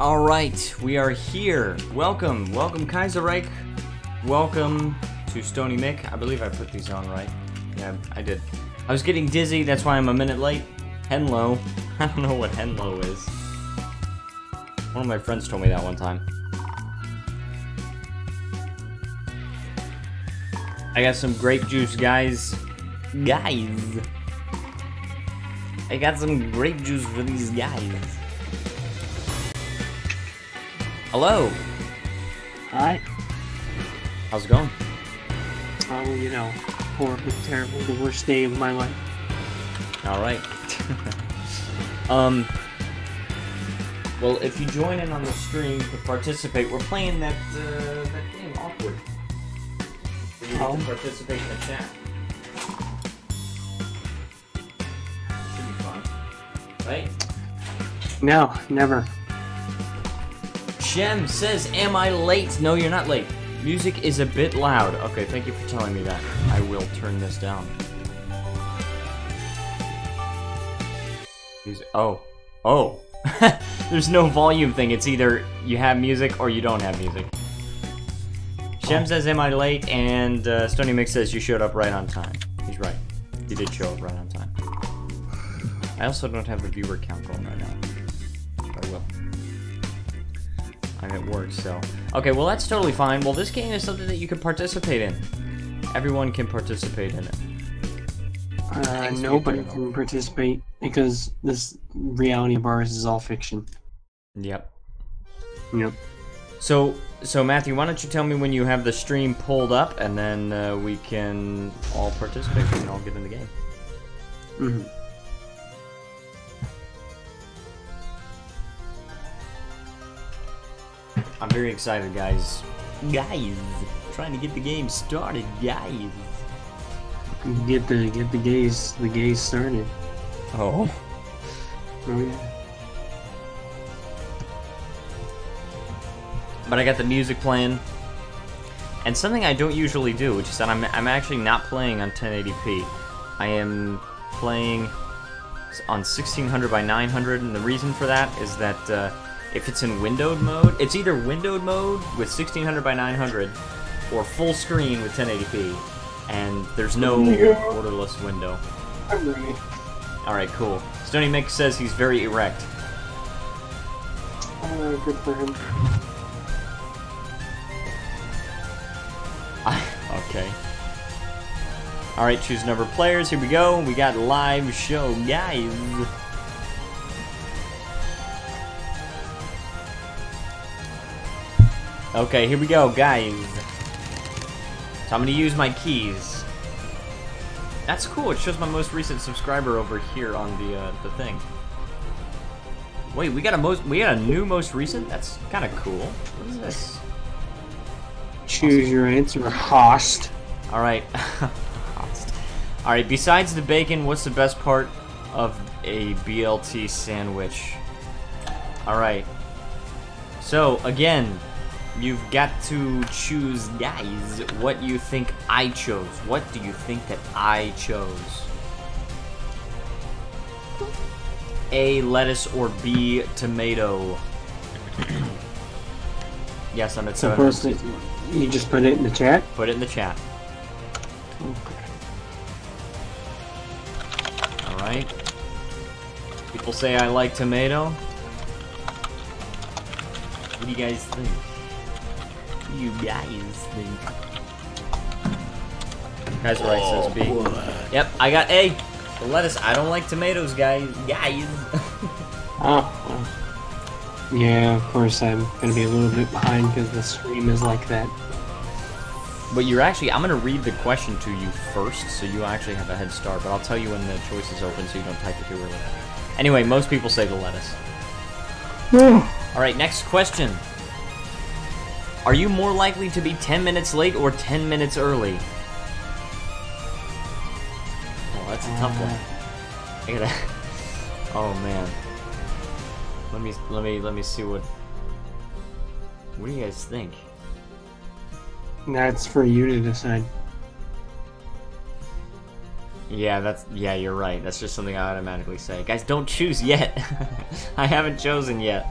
Alright, we are here. Welcome Kaiserreich. Welcome to Stony Mick. I believe I put these on right. Yeah, I did. I was getting dizzy, that's why I'm a minute late. Henlo. I don't know what Henlo is. One of my friends told me that one time. I got some grape juice, guys. I got some grape juice for these guys. Hello. Hi. How's it going? Oh, you know, horrible, terrible, the worst day of my life. Alright. Well, if you join in on the stream to participate, we're playing that game, Awkward. You can participate in the chat. Should be fun. Right? No, never. Shem says, am I late? No, you're not late. Music is a bit loud. Okay, thank you for telling me that. I will turn this down. Oh. There's no volume thing. It's either you have music or you don't have music. Shem says, am I late? And Stony Mix says, you showed up right on time. He's right. He did show up right on time. I also don't have a viewer count going right now. But I will. I'm at work, so... Okay, well that's totally fine. Well, this game is something that you can participate in. Everyone can participate in it. Nobody can participate because this reality of ours is all fiction. Yep. Yep. So Matthew, why don't you tell me when you have the stream pulled up, and then we can all participate. We can all get in the game. Mm-hmm. I'm very excited, guys. Trying to get the game started, guys. Get the gays started. Oh. Oh yeah. But I got the music playing, and something I don't usually do, which is that I'm actually not playing on 1080p. I am playing on 1600 by 900, and the reason for that is that if it's in windowed mode, it's either windowed mode with 1600 by 900 or full screen with 1080p, and there's no borderless window. I'm ready. Alright, cool. Stony Mick says he's very erect. Good for him. Okay. Alright, choose number of players. Here we go. We got live show, guys. Okay, here we go, guys. So I'm gonna use my keys. That's cool. It shows my most recent subscriber over here on the thing. Wait, we got a new most recent? That's kind of cool. What is this? Choose your answer, host. Alright. Alright, besides the bacon, what's the best part of a BLT sandwich? Alright. So, again, you've got to choose, guys, what you think I chose. What do you think that I chose? A, lettuce, or B, tomato? Yes, I'm at 7. First, you just put it in the chat? Put it in the chat. Okay. Alright. People say I like tomato. What do you guys think? What do you guys think? Kaiserreich says B. Yep, I got A. The lettuce. I don't like tomatoes, guys. Oh. Yeah, of course I'm gonna be a little bit behind because the stream is like that. But you're actually, I'm gonna read the question to you first, so you actually have a head start, but I'll tell you when the choice is open so you don't type it too early. Anyway, most people say the lettuce. Alright, next question. Are you more likely to be 10 minutes late or 10 minutes early? Oh, that's a tough one. I gotta... Oh, man. Let me see what do you guys think? That's for you to decide. Yeah, you're right. That's just something I automatically say. Guys, don't choose yet. I haven't chosen yet.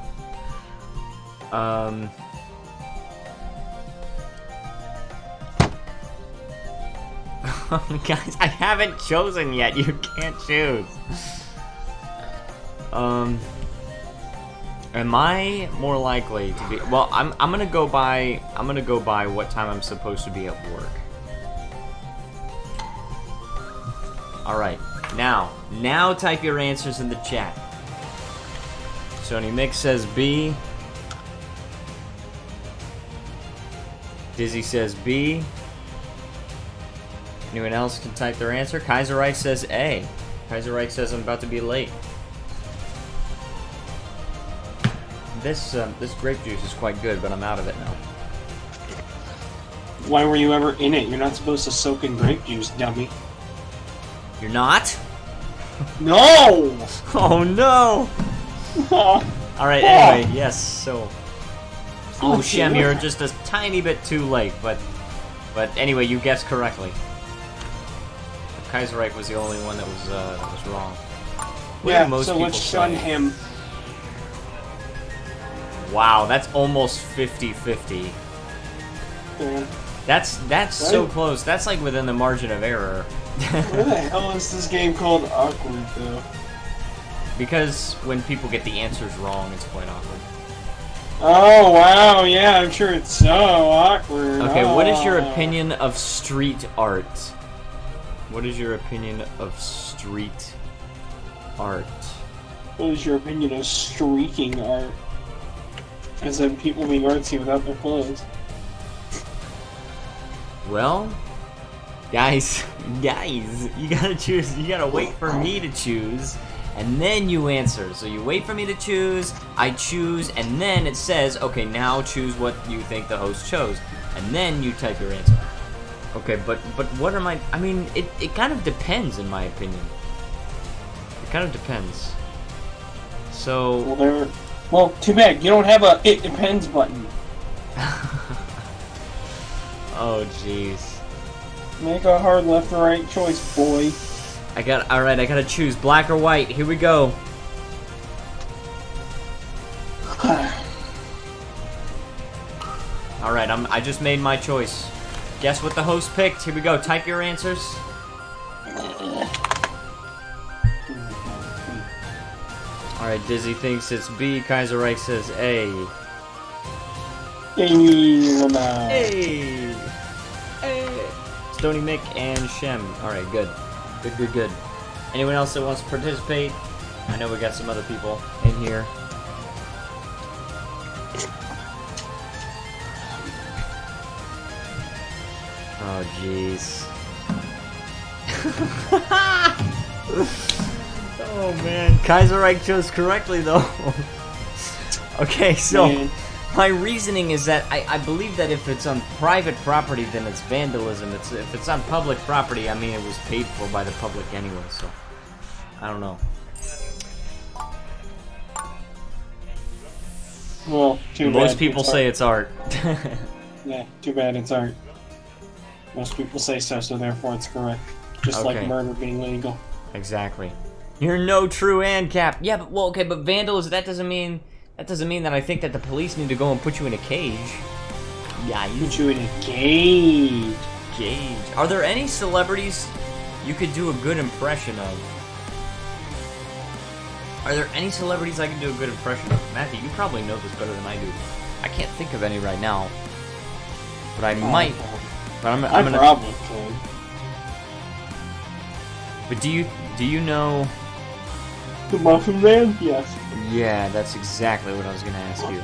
Guys, I haven't chosen yet. You can't choose. Am I more likely to be? Well, I'm gonna go by what time I'm supposed to be at work. All right, now type your answers in the chat. Sony Mix says B. Dizzy says B. Anyone else can type their answer? Kaiserreich says A. Kaiserreich says I'm about to be late. This grape juice is quite good, but I'm out of it now. Why were you ever in it? You're not supposed to soak in grape juice, dummy. You're not? No! Oh no! Alright, anyway, yes, so... Oh, Shem, you're just a tiny bit too late, but anyway, you guessed correctly. Kaiserreich was the only one that was wrong. What do most so people let's shun say? him. Wow, that's almost 50-50. Yeah. That's so close. That's like within the margin of error. Why the hell is this game called awkward, though? Because when people get the answers wrong, it's quite awkward. Oh, wow, yeah, I'm sure it's so awkward. Okay, what is your opinion of street art? What is your opinion of street art? What is your opinion of streaking art? As in people being artsy without their clothes. Well, guys, you gotta choose. You gotta wait for me to choose, and then you answer. So you wait for me to choose, I choose, and then it says, okay, now choose what you think the host chose, and then you type your answer. Okay, but what are my? I mean, it kind of depends, in my opinion. It kind of depends. So. Well, too bad you don't have a "it depends" button. Oh, jeez. Make a hard left or right choice, boy. Alright, I gotta choose black or white. Here we go. Alright, I just made my choice. Guess what the host picked? Here we go. Type your answers. Alright, Dizzy thinks it's B. Kaiserreich says A. Hey! Hey! Stony Mick and Shem. Alright, good. Good. Anyone else that wants to participate? I know we got some other people in here. Oh, jeez. Oh, man. Kaiserreich chose correctly, though. Okay, so my reasoning is that I believe that if it's on private property, then it's vandalism. If it's on public property, I mean, it was paid for by the public anyway, so I don't know. Well, too bad. Most people say it's art. Yeah, too bad it's art. Most people say so, so therefore it's correct. Just like murder being legal. Exactly. You're no true ANCAP. Yeah, but well, okay, but vandalism. That doesn't mean that I think that the police need to go and put you in a cage. Yeah, put you in a cage. Are there any celebrities you could do a good impression of? Are there any celebrities I can do a good impression of? Matthew, you probably know this better than I do. I can't think of any right now, but I might. But I'm gonna. Probably could. But do you know? The Muffin Man? Yes. Yeah, that's exactly what I was gonna ask you.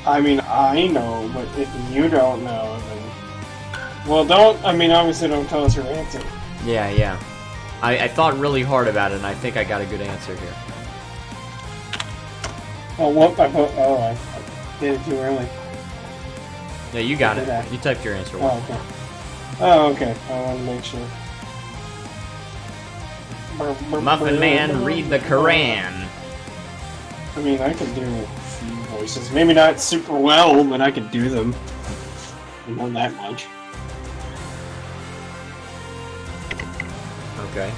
I mean, I know, but if you don't know, then... Well, obviously don't tell us your answer. Yeah. I thought really hard about it, and I think I got a good answer here. Oh, what? I did it too early. Yeah, you got it. You typed your answer. Oh, okay. I want to make sure. Muffin Man, read the Quran. I mean, I can do a few voices. Maybe not super well, but I can do them. Not that much. Okay.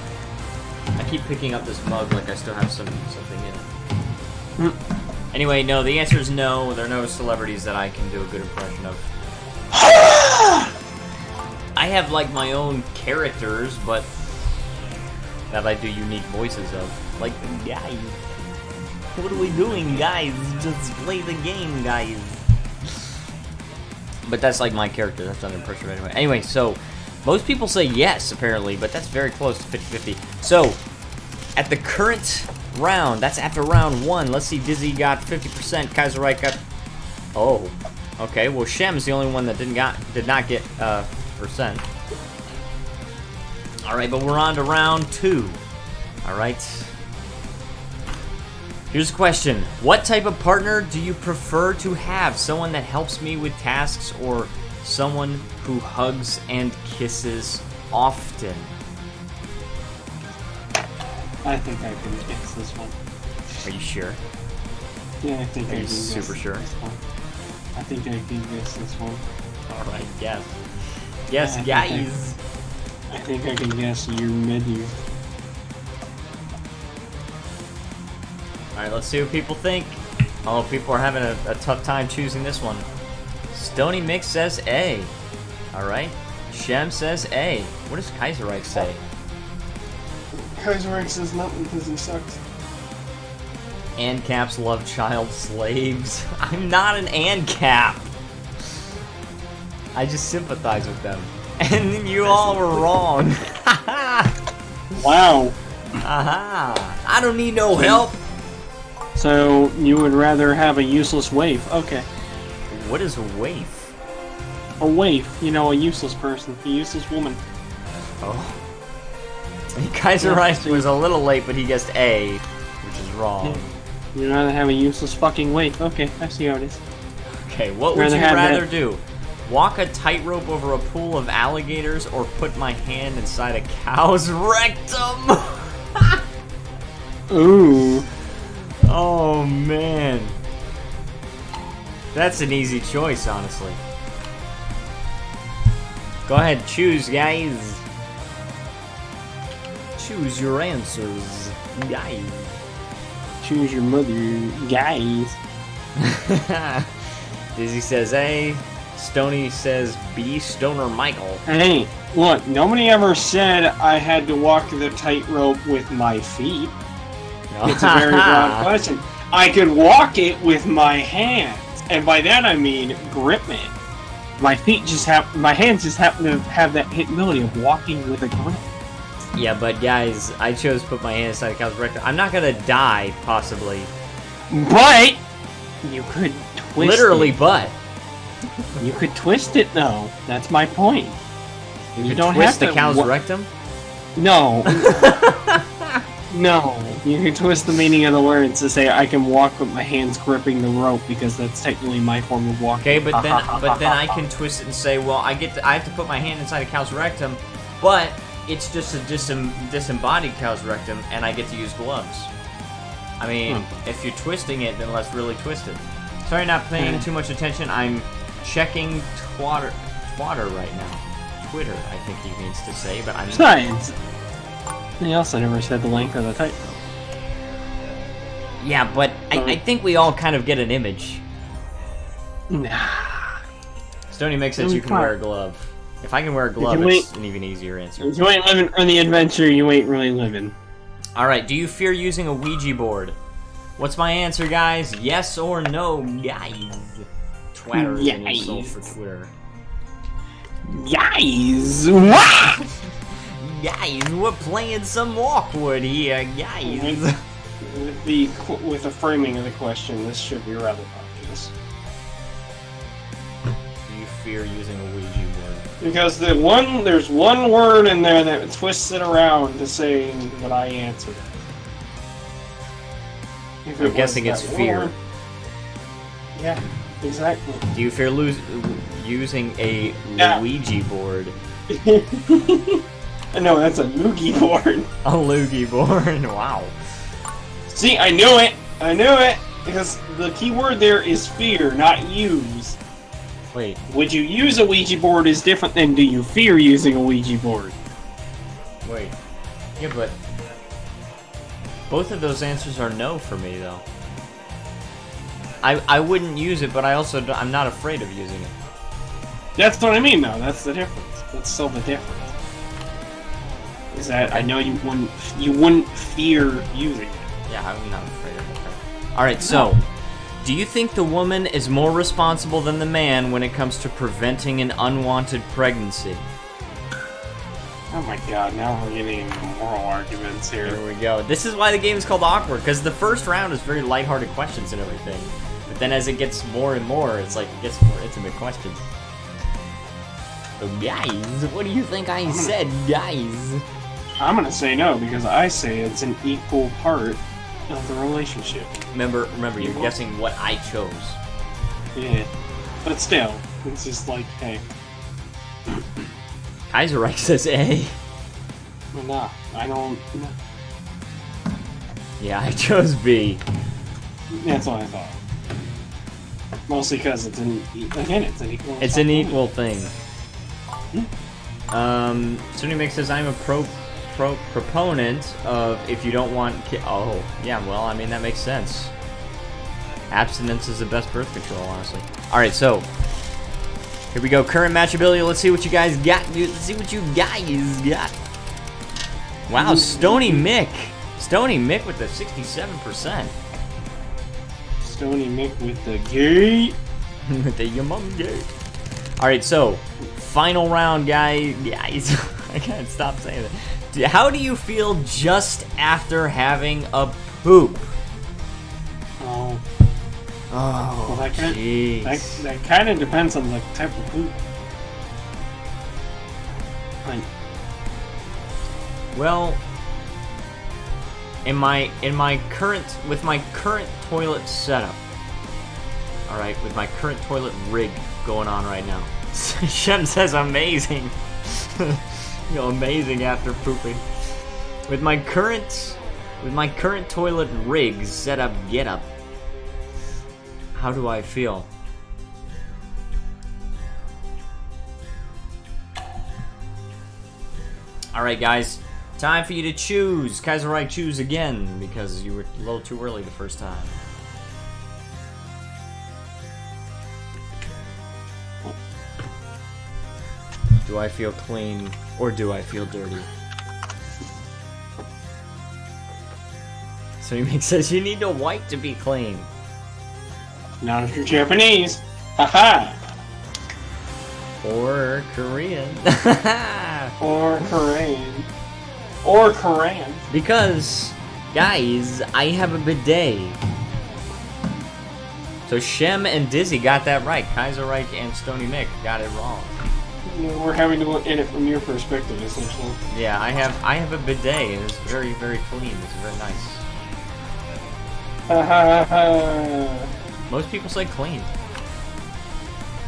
I keep picking up this mug like I still have something in it. Anyway, no, the answer is no. There are no celebrities that I can do a good impression of. I have, like, my own characters, but that I do unique voices of. Like, guys, what are we doing, guys? Just play the game, guys. But that's, like, my character. That's not an impression anyway. Anyway, so, most people say yes, apparently, but that's very close to 50-50. So, at the current round, that's after round 1. Let's see, Dizzy got 50%, Kaiserreich got... Oh, okay. Well, Shem's the only one that did not get percent. All right, but we're on to round 2. All right. Here's a question: what type of partner do you prefer to have? Someone that helps me with tasks, or someone who hugs and kisses often? I think I can guess this one. Are you sure? Yeah, I think I can guess super sure? this one. I think I can guess this one. Alright, yes. Yes, Yeah, guys! I think I can guess your menu. Alright, let's see what people think. Oh, people are having a tough time choosing this one. Stony Mix says A. Alright. Shem says A. What does Kaiserreich say? Kaiserreich says nothing because he sucks. ANCAPs love child slaves. I'm not an ANCAP. I just sympathize with them. And you all were wrong. Wow. Aha. I don't need no help. So, you would rather have a useless waif. Okay. What is a waif? A waif, you know, a useless person. A useless woman. Oh. Kaiserreich was a little late, but he guessed A, which is wrong. You'd rather have a useless fucking waif. Okay, I see how it is. Okay, what would you rather do? Walk a tightrope over a pool of alligators, or put my hand inside a cow's rectum? Ooh. Oh, man. That's an easy choice, honestly. Go ahead, choose, guys. Choose your answers, guys. Choose your mother, guys. Dizzy says A. Stony says B. Stoner Michael. Hey, look, nobody ever said I had to walk the tightrope with my feet. It's a very broad question. I could walk it with my hands, and by that I mean grip it. My hands just happen to have that capability of walking with a grip. Yeah, but guys, I chose to put my hand inside a cow's rectum. I'm not gonna die, possibly. But you could twist Literally, it. but. You could twist it, though. That's my point. You don't twist have the to cow's rectum? No. No. You can twist the meaning of the words to say I can walk with my hands gripping the rope because that's technically my form of walking. Okay, but then I can twist it and say, well, I have to put my hand inside a cow's rectum, but it's just a disembodied cow's rectum, and I get to use gloves. I mean, if you're twisting it, then let's really twist it. Sorry, not paying too much attention. I'm checking Twitter right now. Twitter, I think he means to say, but I'm... Science! He also never said the length of the tightrope. Yeah, but I think we all kind of get an image. Nah. Stony Mix says you can wear a glove. If I can wear a glove, it's an even easier answer. If you ain't living for the adventure, you ain't really living. Alright, do you fear using a Ouija board? What's my answer, guys? Yes or no, guys? Twatter is an insult for Twitter. Guys! What? Guys, we're playing some awkward here, guys. With the framing of the question, this should be rather obvious. Do you fear using a Ouija board? Because there's one word in there that twists it around to say what I answered. I'm guessing it's fear. Yeah, exactly. Do you fear using a Ouija board? No, that's a loogie board. A loogie board, wow. See, I knew it! I knew it! Because the key word there is fear, not use. Wait. Would you use a Ouija board is different than do you fear using a Ouija board. Wait. Yeah, but... both of those answers are no for me, though. I wouldn't use it, but I'm not afraid of using it. That's what I mean, though. That's the difference. That's still the difference. Is that I know you wouldn't fear using it. Yeah, I'm not afraid of it. All right, so do you think the woman is more responsible than the man when it comes to preventing an unwanted pregnancy? Oh my god, now we're getting into moral arguments here. Here we go. This is why the game is called Awkward, because the first round is very lighthearted questions and everything. But then as it gets more and more, it's like it gets more intimate questions. So guys, what do you think I said, guys? I'm gonna say no, because I say it's an equal part of the relationship. Remember, you're guessing what I chose. Yeah. But still, it's just like, hey. Kaiserreich says A. Well, nah, I don't... No. Yeah, I chose B. That's what I thought. Mostly because it's an equal... It's an equal thing. Sunny Mix says, I'm a proponent of if you don't want oh, yeah, well, I mean, that makes sense. Abstinence is the best birth control, honestly. Alright, so here we go. Current matchability. Let's see what you guys got, dude. Let's see what you guys got. Wow, Stony Mick. Stony Mick with the 67%. Stony Mick with the gate. With the yumum gate. Alright, so final round, guys. I can't stop saying that. How do you feel just after having a poop? Oh. Oh, well, jeez. That kind of depends on the type of poop. Like, well, with my current toilet setup, all right, with my current toilet rig going on right now, Shem says amazing. You know, amazing after pooping. With my current toilet rig setup getup. How do I feel? Alright guys, time for you to choose. Kaiserreich, choose again, because you were a little too early the first time. Do I feel clean, or do I feel dirty? So he makes says you need to wipe to be clean. not if you're Japanese. Haha. Or Korean. Or Korean. Or Korean. Because, guys, I have a bidet. So Shem and Dizzy got that right. Kaiserreich and Stony Mick got it wrong. We're having to look at it from your perspective, essentially. Yeah, I have a bidet, and it's very, very clean. It's very nice. Most people say clean.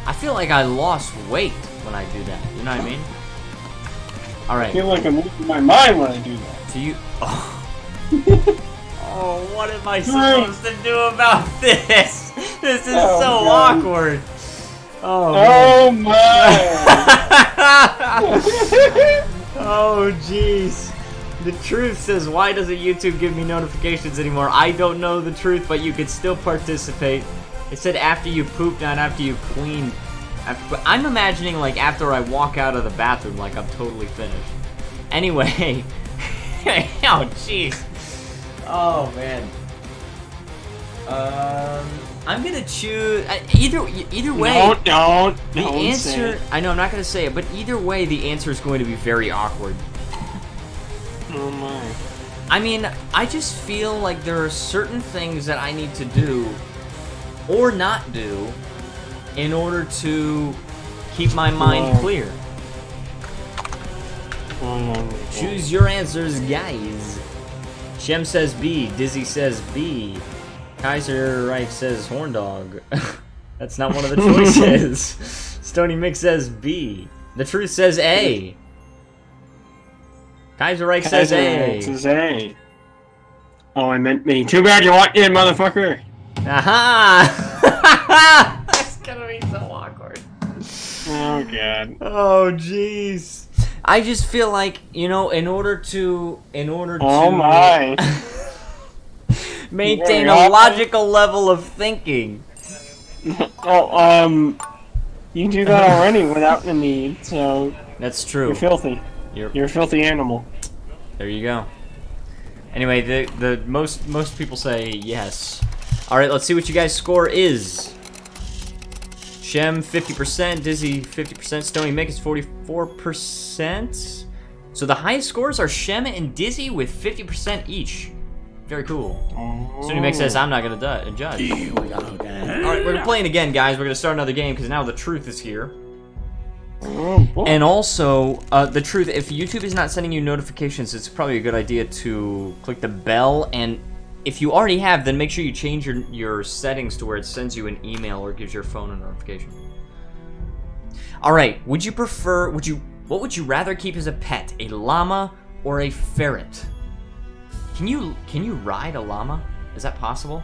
I feel like I lost weight when I do that. You know what I mean? Alright. I feel like I'm losing my mind when I do that. Do you... Oh, oh what am I supposed to do about this? This is so God. awkward. Oh, oh my! Oh, jeez. The truth says, why doesn't YouTube give me notifications anymore? I don't know the truth, but you could still participate. It said after you poop, not after you clean. I'm imagining like after I walk out of the bathroom, like I'm totally finished. Anyway. Oh, jeez. Oh, man. I'm gonna choose either way. Don't the answer. I know I'm not gonna say it, but either way, the answer is going to be very awkward. Oh my! I mean, I just feel like there are certain things that I need to do or not do in order to keep my mind clear. Choose your answers, guys. Shem says B. Dizzy says B. Kaiserreich says horn dog. That's not one of the choices. Stony Mick says B. The truth says A. Kaiserreich says A. Says A. Oh, I meant me. Too bad you walked in, motherfucker. Aha! That's gonna be so awkward. Oh god. Oh jeez. I just feel like, you know, in order to Oh my. maintain a logical level of thinking, Oh, you do that already without the need, so... That's true. You're filthy. You're a filthy animal. There you go. Anyway, the most people say yes. Alright, let's see what you guys' score is. Shem, 50%, Dizzy, 50%, Stony Mick is 44%. So the highest scores are Shem and Dizzy with 50% each. Very cool. Stony Mick says, I'm not going to judge. Alright, we're playing again, guys. We're going to start another game because now the truth is here. And also, the truth, if YouTube is not sending you notifications, it's probably a good idea to click the bell. And if you already have, then make sure you change your settings to where it sends you an email or gives your phone a notification. Alright, what would you rather keep as a pet? A llama or a ferret? Can you ride a llama? Is that possible?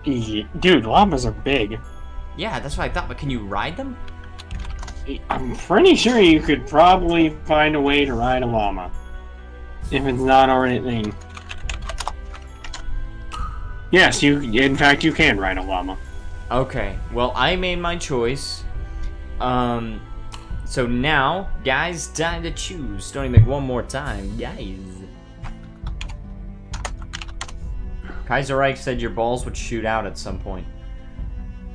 Dude, llamas are big. Yeah, that's what I thought, but can you ride them? I'm pretty sure you could probably find a way to ride a llama. If it's not already a thing. Yes, in fact, you can ride a llama. Okay, well, I made my choice. So now, guys, time to choose. Stony Mick one more time, guys. Kaiser Reich said your balls would shoot out at some point.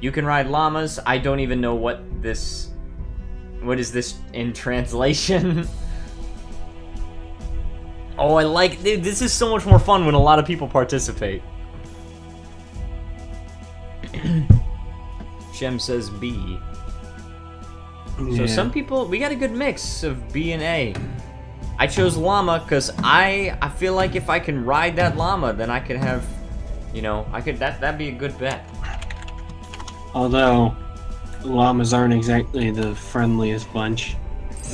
You can ride llamas. I don't even know what is this in translation? Oh, I like... Dude, this is so much more fun when a lot of people participate. Shem says B. Yeah. So some people... We got a good mix of B and A. I chose llama because I feel like if I can ride that llama, then I could have... You know, that'd be a good bet. Although... llamas aren't exactly the friendliest bunch.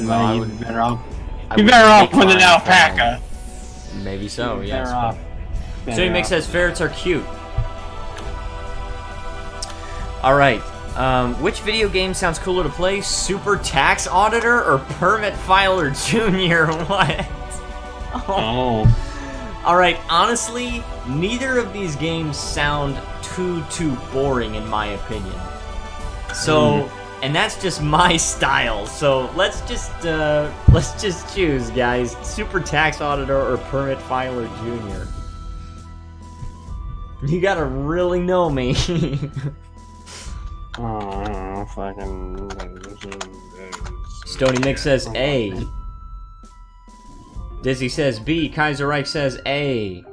Well, you'd be better off with an alpaca. Maybe so, yes. Better So he makes says ferrets are cute. Alright. Which video game sounds cooler to play? Super Tax Auditor or Permit Filer Jr.? What? Oh. Alright, honestly, neither of these games sound too boring in my opinion. So, and that's just my style. So let's just choose, guys. Super Tax Auditor or Permit Filer Jr. You gotta really know me. Oh, fucking. Stony Mick says A. Dizzy says B. Kaiser Reich says A.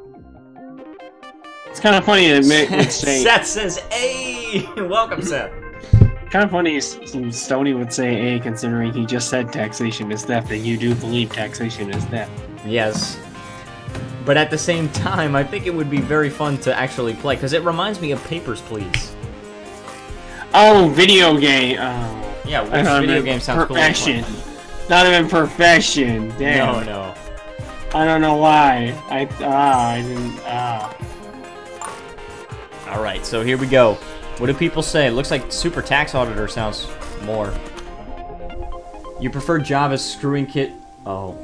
It's kind of funny that Mick would say. Seth says A. Welcome, Seth. Kind of funny Stony would say A, considering he just said taxation is theft, and you do believe taxation is theft. Yes. But at the same time, I think it would be very fun to actually play, because it reminds me of Papers, Please. Oh, video game. Oh. Yeah, which video game sounds cool? Profession. Not even profession. Damn. No. I don't know why. I didn't. Alright, so here we go. What do people say? It looks like Super Tax Auditor sounds more. You prefer Java's screwing kit? Oh.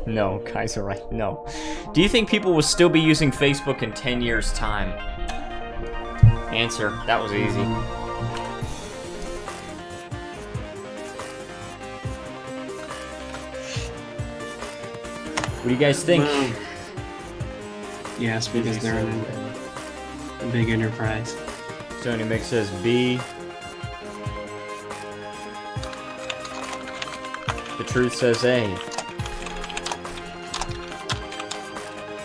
No, Kaiser, right? No. Do you think people will still be using Facebook in 10 years' time? Answer. That was easy. What do you guys think? Yes, because they're in a big enterprise. Stony Mick says B. The Truth says A.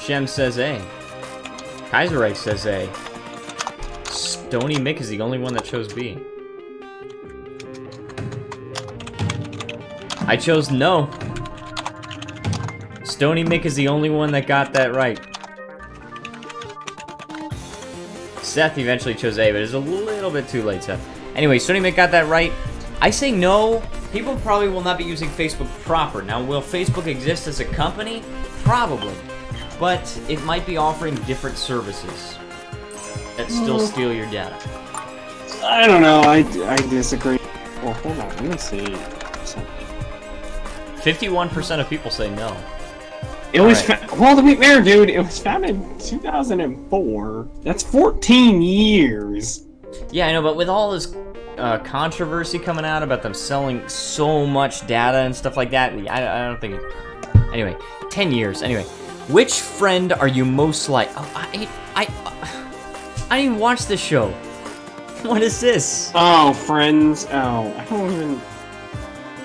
Shem says A. Kaiserreich says A. Stony Mick is the only one that chose B. I chose no. Stony Mick is the only one that got that right. Seth eventually chose A, but it's a little bit too late, Seth. Anyway, Stony Mick got that right. I say no. People probably will not be using Facebook proper. Now, will Facebook exist as a company? Probably. But it might be offering different services that still steal your data. I don't know. I disagree. Well, hold on. Let me see something. 51% of people say no. It was well, to be fair, dude, it was founded in 2004. That's 14 years. Yeah, I know, but with all this controversy coming out about them selling so much data and stuff like that, I don't think it... Anyway, 10 years. Anyway, which friend are you most like? Oh, I didn't even watch this show. What is this? Oh, Friends. Oh,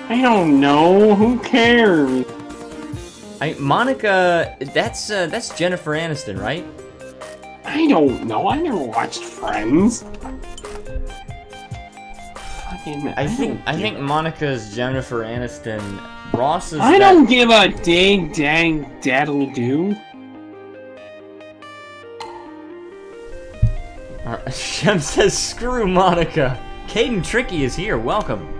I don't know. Who cares? Monica, that's Jennifer Aniston, right? I don't know. I never watched Friends. I think Monica's Jennifer Aniston. Ross is. I don't give a dang daddle-doo. Shem says, screw Monica. Caden Tricky is here. Welcome.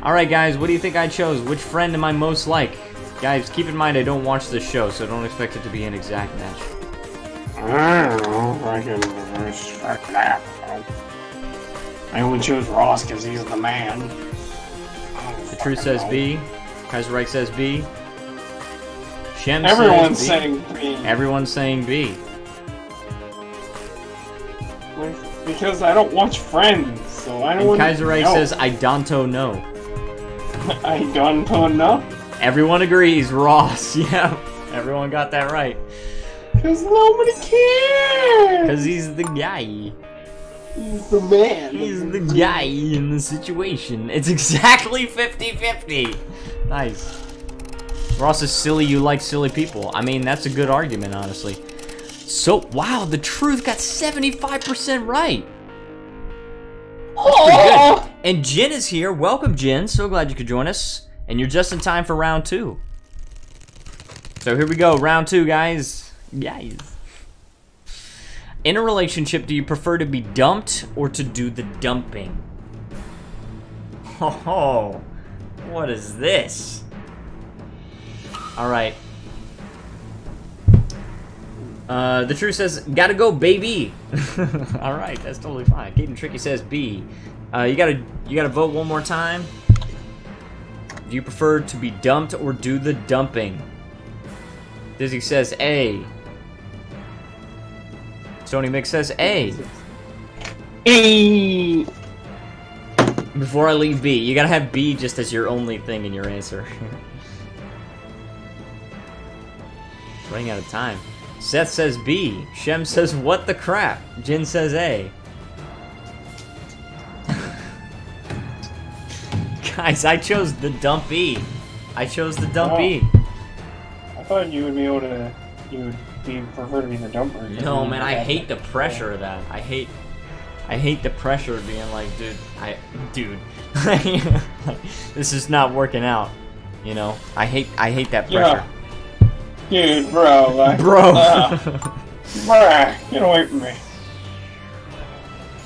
Alright, guys, what do you think I chose? Which friend am I most like? Guys, keep in mind I don't watch this show, so don't expect it to be an exact match. I don't know if I can respect that. I only chose Ross because he's the man. The Truth says B. Kaiser Reich says B. Shem Everyone's says B. saying B. Everyone's saying B. Because I don't watch Friends, so I don't. And Kaiser Reich says I don't know. I don't know. Everyone agrees, Ross. Yeah, everyone got that right. Because nobody cares. Because he's the guy. He's the man. He's the guy in the situation. It's exactly 50-50. Nice. Ross is silly, you like silly people. I mean, that's a good argument, honestly. So, wow, the Truth got 75% right. Oh! Good. And Jin is here. Welcome, Jin. So glad you could join us. And you're just in time for round 2. So here we go, round 2, guys. Guys. In a relationship, do you prefer to be dumped or to do the dumping? Oh, what is this? Alright. The Truth says, gotta go, baby. Alright, that's totally fine. Caden Tricky says B. You gotta vote one more time. Do you prefer to be dumped or do the dumping? Dizzy says A. Stony Mix says A. A. Before I leave B, you gotta have B just as your only thing in your answer. Running out of time. Seth says B. Shem says what the crap. Jin says A. Guys, I chose the dump B. I chose the dump B. I thought you would be able to. You would prefer to be the dumper. No, man, I hate the pressure of that. I hate the pressure of being like, dude, this is not working out. You know, I hate that pressure. Yeah. Dude, bro. Like, bro. Bruh, get away from me.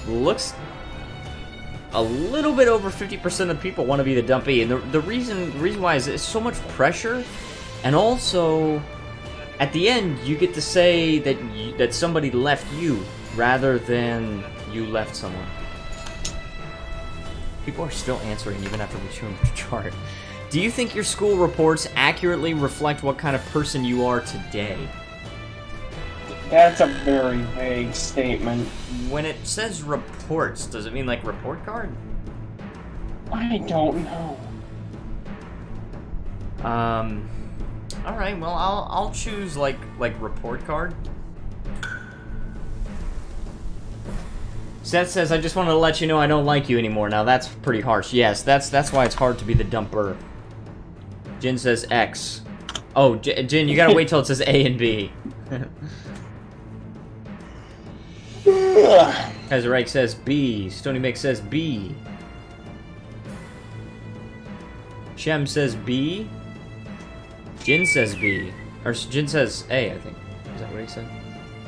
Looks a little bit over 50% of people want to be the dump B, and the reason why is it's so much pressure, and also at the end you get to say that somebody left you rather than you left someone. People are still answering even after we show them the chart. Do you think your school reports accurately reflect what kind of person you are today? That's a very vague statement. When it says reports, does it mean like report card? I don't know. Alright, well I'll choose like report card. Seth says, I just wanted to let you know I don't like you anymore. Now that's pretty harsh. Yes, that's why it's hard to be the dumper. Jin says X. Oh, Jin, you gotta wait till it says A and B. Kaiser Reich says B. Stony Mix says B. Shem says B. Jin says B. Or Jin says A, I think. Is that what he said?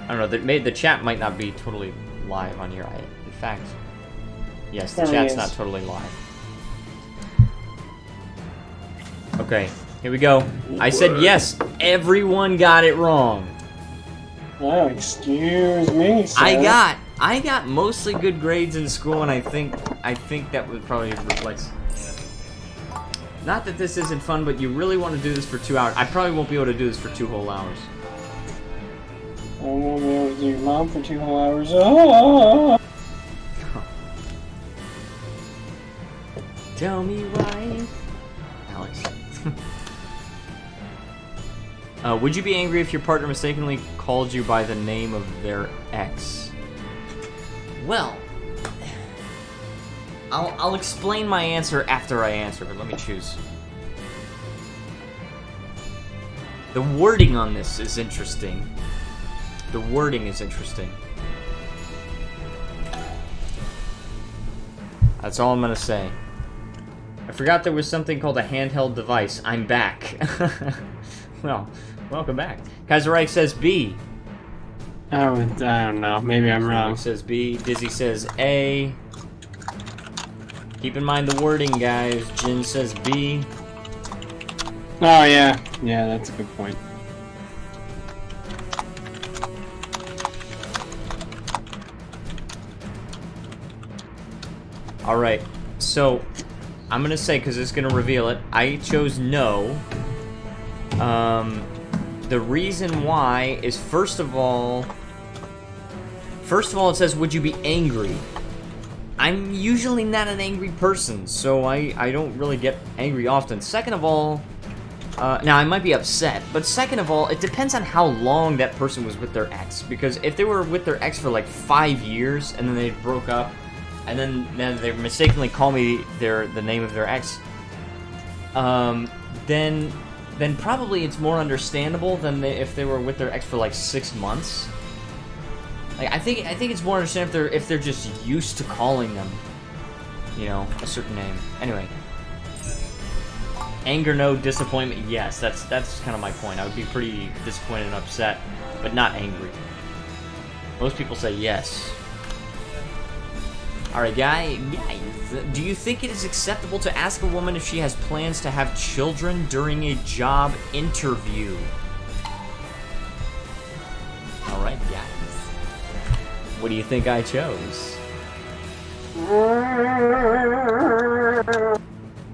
I don't know. The chat might not be totally live on here. In fact, yes, the chat's not totally live. Okay, here we go. I said yes. Everyone got it wrong. Oh, excuse me, sir. I got mostly good grades in school, and I think that would probably reflect. Not that this isn't fun, but you really want to do this for 2 hours. I probably won't be able to do this for 2 whole hours. I won't be able to do your mom for 2 whole hours. Oh. Tell me why, Alex. Would you be angry if your partner mistakenly called you by the name of their ex? Well, I'll explain my answer after I answer, but let me choose. The wording on this is interesting. The wording is interesting. That's all I'm gonna say. I forgot there was something called a handheld device. I'm back. Well, welcome back. Kaiser Reich says B. Oh, I don't know. Maybe I'm wrong. Reich says B. Dizzy says A. Keep in mind the wording, guys. Jin says B. Oh, yeah. Yeah, that's a good point. Alright, so I'm gonna say, because it's gonna reveal it, I chose no. The reason why is, first of all, it says, would you be angry? I'm usually not an angry person, so I don't really get angry often. Second of all, now I might be upset, but second of all, it depends on how long that person was with their ex. Because if they were with their ex for like 5 years, and then they broke up, and then they mistakenly call me the name of their ex, then probably it's more understandable than if they were with their ex for like 6 months. Like I think it's more understandable if they're just used to calling them, you know, a certain name. Anyway, anger no, disappointment yes. That's kind of my point. I would be pretty disappointed and upset, but not angry. Most people say yes. Alright, guys, do you think it is acceptable to ask a woman if she has plans to have children during a job interview? Alright, guys. What do you think I chose?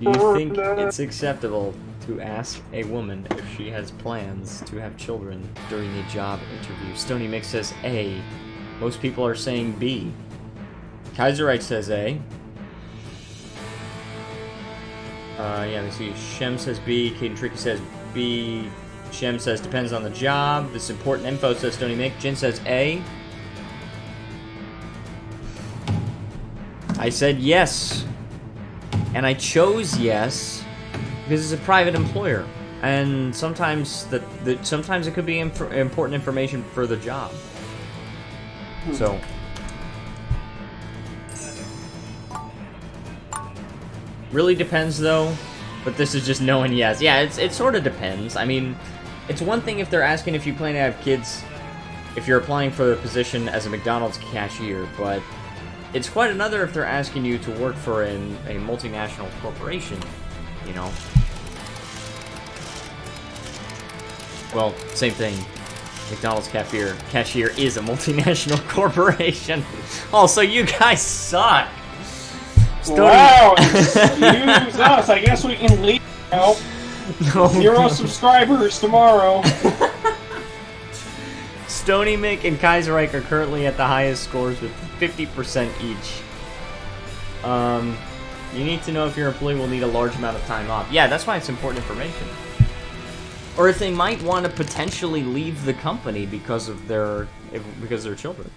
Do you think it's acceptable to ask a woman if she has plans to have children during a job interview? Stony Mix says A. Most people are saying B. Kaiserite says A. Yeah, let's see. Shem says B. Caden Tricky says B. Shem says depends on the job. This important info says Stony Mick. Jin says A. I said yes. And I chose yes because it's a private employer. And sometimes sometimes it could be important information for the job. So really depends though, but this is just no and yes. Yeah, it sort of depends. I mean, it's one thing if they're asking if you plan to have kids, if you're applying for the position as a McDonald's cashier, but it's quite another if they're asking you to work for a multinational corporation, you know. Well, same thing. McDonald's cashier is a multinational corporation. Oh, so you guys suck. Wow, excuse us. I guess we can leave now. No, 0 subscribers tomorrow. Stony Mick and Kaiserreich are currently at the highest scores with 50% each. You need to know if your employee will need a large amount of time off. Yeah, that's why it's important information. Or if they might want to potentially leave the company because of their children.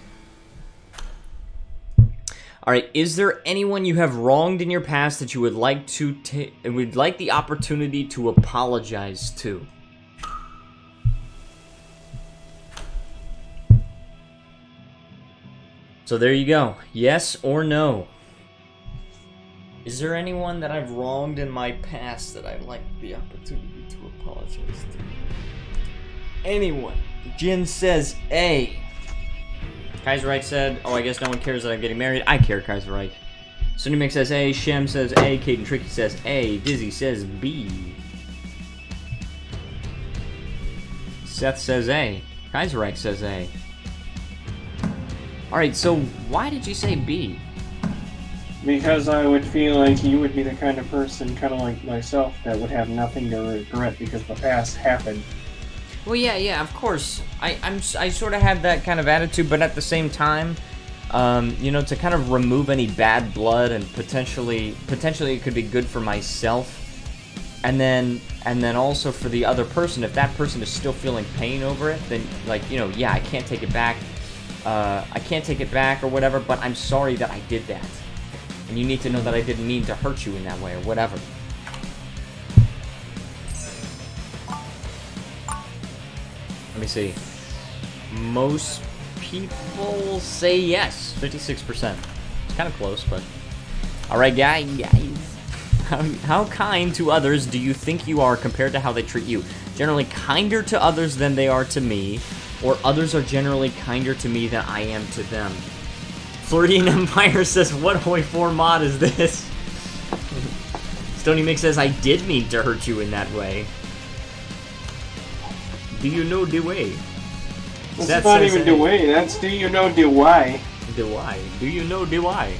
Alright, is there anyone you have wronged in your past that you would like the opportunity to apologize to? So there you go. Yes or no? Is there anyone that I've wronged in my past that I'd like the opportunity to apologize to? Anyone? Jin says A. Kaiserreich said, oh, I guess no one cares that I'm getting married. I care, Kaiserreich. Sunny Mix says A. Shem says A. Caden Tricky says A. Dizzy says B. Seth says A. Kaiserreich says A. Alright, so why did you say B? Because I would feel like you would be the kind of person, kind of like myself, that would have nothing to regret because the past happened. Well, yeah, of course. I sort of have that kind of attitude, but at the same time, you know, to kind of remove any bad blood and potentially it could be good for myself, and then also for the other person. If that person is still feeling pain over it, then, like, you know, yeah, I can't take it back. I can't take it back or whatever, but I'm sorry that I did that. And you need to know that I didn't mean to hurt you in that way, or whatever. Let me see. Most people say yes. 56%. It's kind of close, but... Alright, guys. How kind to others do you think you are compared to how they treat you? Generally kinder to others than they are to me, or others are generally kinder to me than I am to them. Floridian Empire says, what Hoi 4 mod is this? Stony Mix says, I did mean to hurt you in that way. Do you know the way? That's not even the way, that's do you know the why? The why? Do you know the why?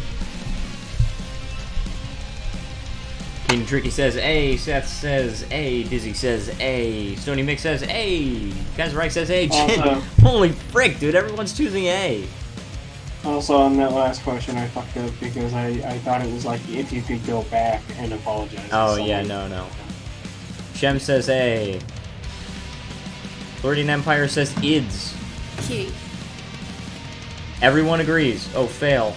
King Tricky says A, Seth says A, Dizzy says A, Stony Mix says A, Kazarek says A, Jin. Holy frick, dude, everyone's choosing A. Also, on that last question, I fucked up because I thought it was like if you could go back and apologize. Oh, yeah, no. Shem says A. Floridian Empire says IDS. Cute. Everyone agrees. Oh, fail.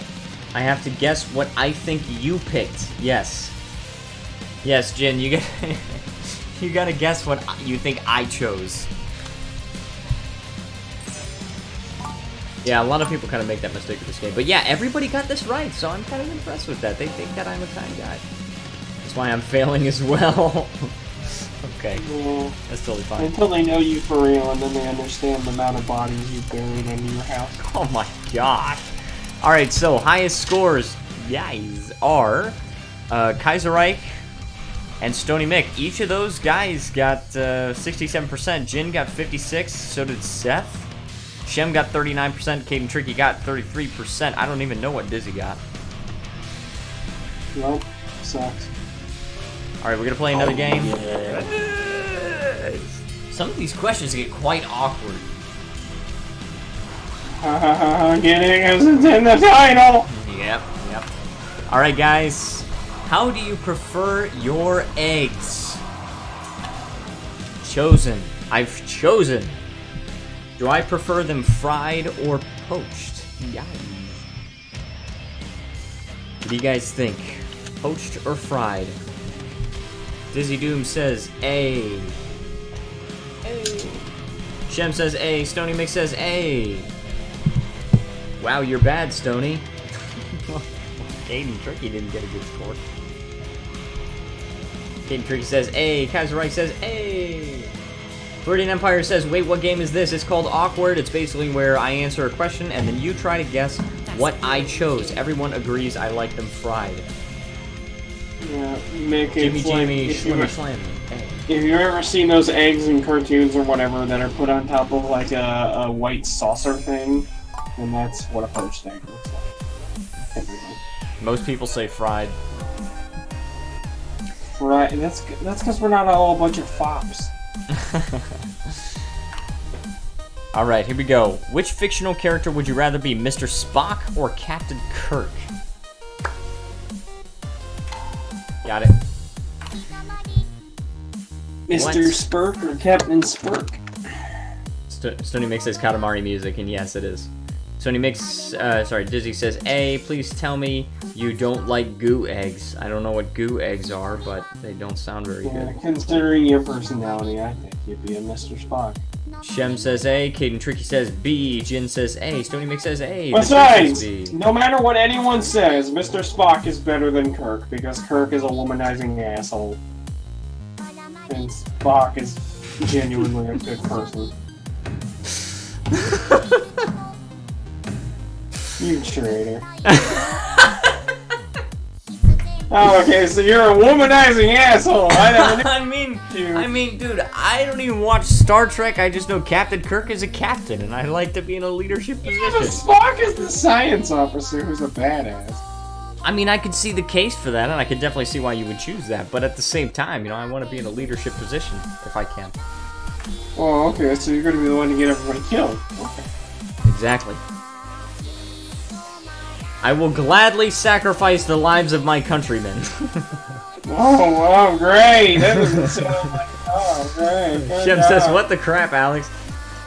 I have to guess what I think you picked. Yes. Yes, Jin, you gotta guess what you think I chose. Yeah, a lot of people kind of make that mistake with this game. But yeah, everybody got this right, so I'm kind of impressed with that. They think that I'm a kind guy. That's why I'm failing as well. Okay, yeah. That's totally fine. Until they know you for real, and then they understand the amount of bodies you've buried in your house. Oh my gosh. Alright, so highest scores, guys, are Kaiserreich and Stony Mick. Each of those guys got 67%. Jin got 56%, so did Seth. Shem got 39%, Caden Tricky got 33%. I don't even know what Dizzy got. Nope, sucks. Alright, we're gonna play another game. Some of these questions get quite awkward. Getting us in the title! Yep. Alright, guys. How do you prefer your eggs? Chosen. I've chosen. Do I prefer them fried or poached? Yeah. What do you guys think? Poached or fried? Dizzy Doom says A. Shem says A. Stony Mix says A. Wow, you're bad, Stony. Caden Tricky didn't get a good score. Caden Tricky says A. Kaiserreich says A. Floridian Empire says, wait, what game is this? It's called Awkward. It's basically where I answer a question and then you try to guess what I chose. Everyone agrees I like them fried. Yeah, make it Jimmy, Slammy. If you've ever seen those eggs in cartoons or whatever that are put on top of like a white saucer thing, then that's what a poached egg looks like. Most people say fried. Right, that's because we're not all a bunch of fops. Alright, here we go. Which fictional character would you rather be, Mr. Spock or Captain Kirk? Got it. Mr. Spurk or Captain Spurk? Stony Mix says Katamari music, and yes, it is. Stony Mix, Dizzy says, A, please tell me you don't like goo eggs. I don't know what goo eggs are, but they don't sound very good. Considering your personality, I think you'd be a Mr. Spock. Shem says A, Caden Tricky says B, Jin says A, Stony Mix says A, Besides, no matter what anyone says, Mr. Spock is better than Kirk, because Kirk is a womanizing asshole. And Spock is genuinely a good person. You traitor. Oh, okay, so you're a womanizing asshole. I mean, dude, I don't even watch Star Trek. I just know Captain Kirk is a captain, and I like to be in a leadership position. Yeah, but Spock is the science officer who's a badass. I mean, I could see the case for that, and I could definitely see why you would choose that. But at the same time, you know, I want to be in a leadership position if I can. Oh, okay. So you're going to be the one to get everybody killed. Okay. Exactly. I will gladly sacrifice the lives of my countrymen. Oh, great! That doesn't sound like... Oh, great. Shem says, what the crap, Alex?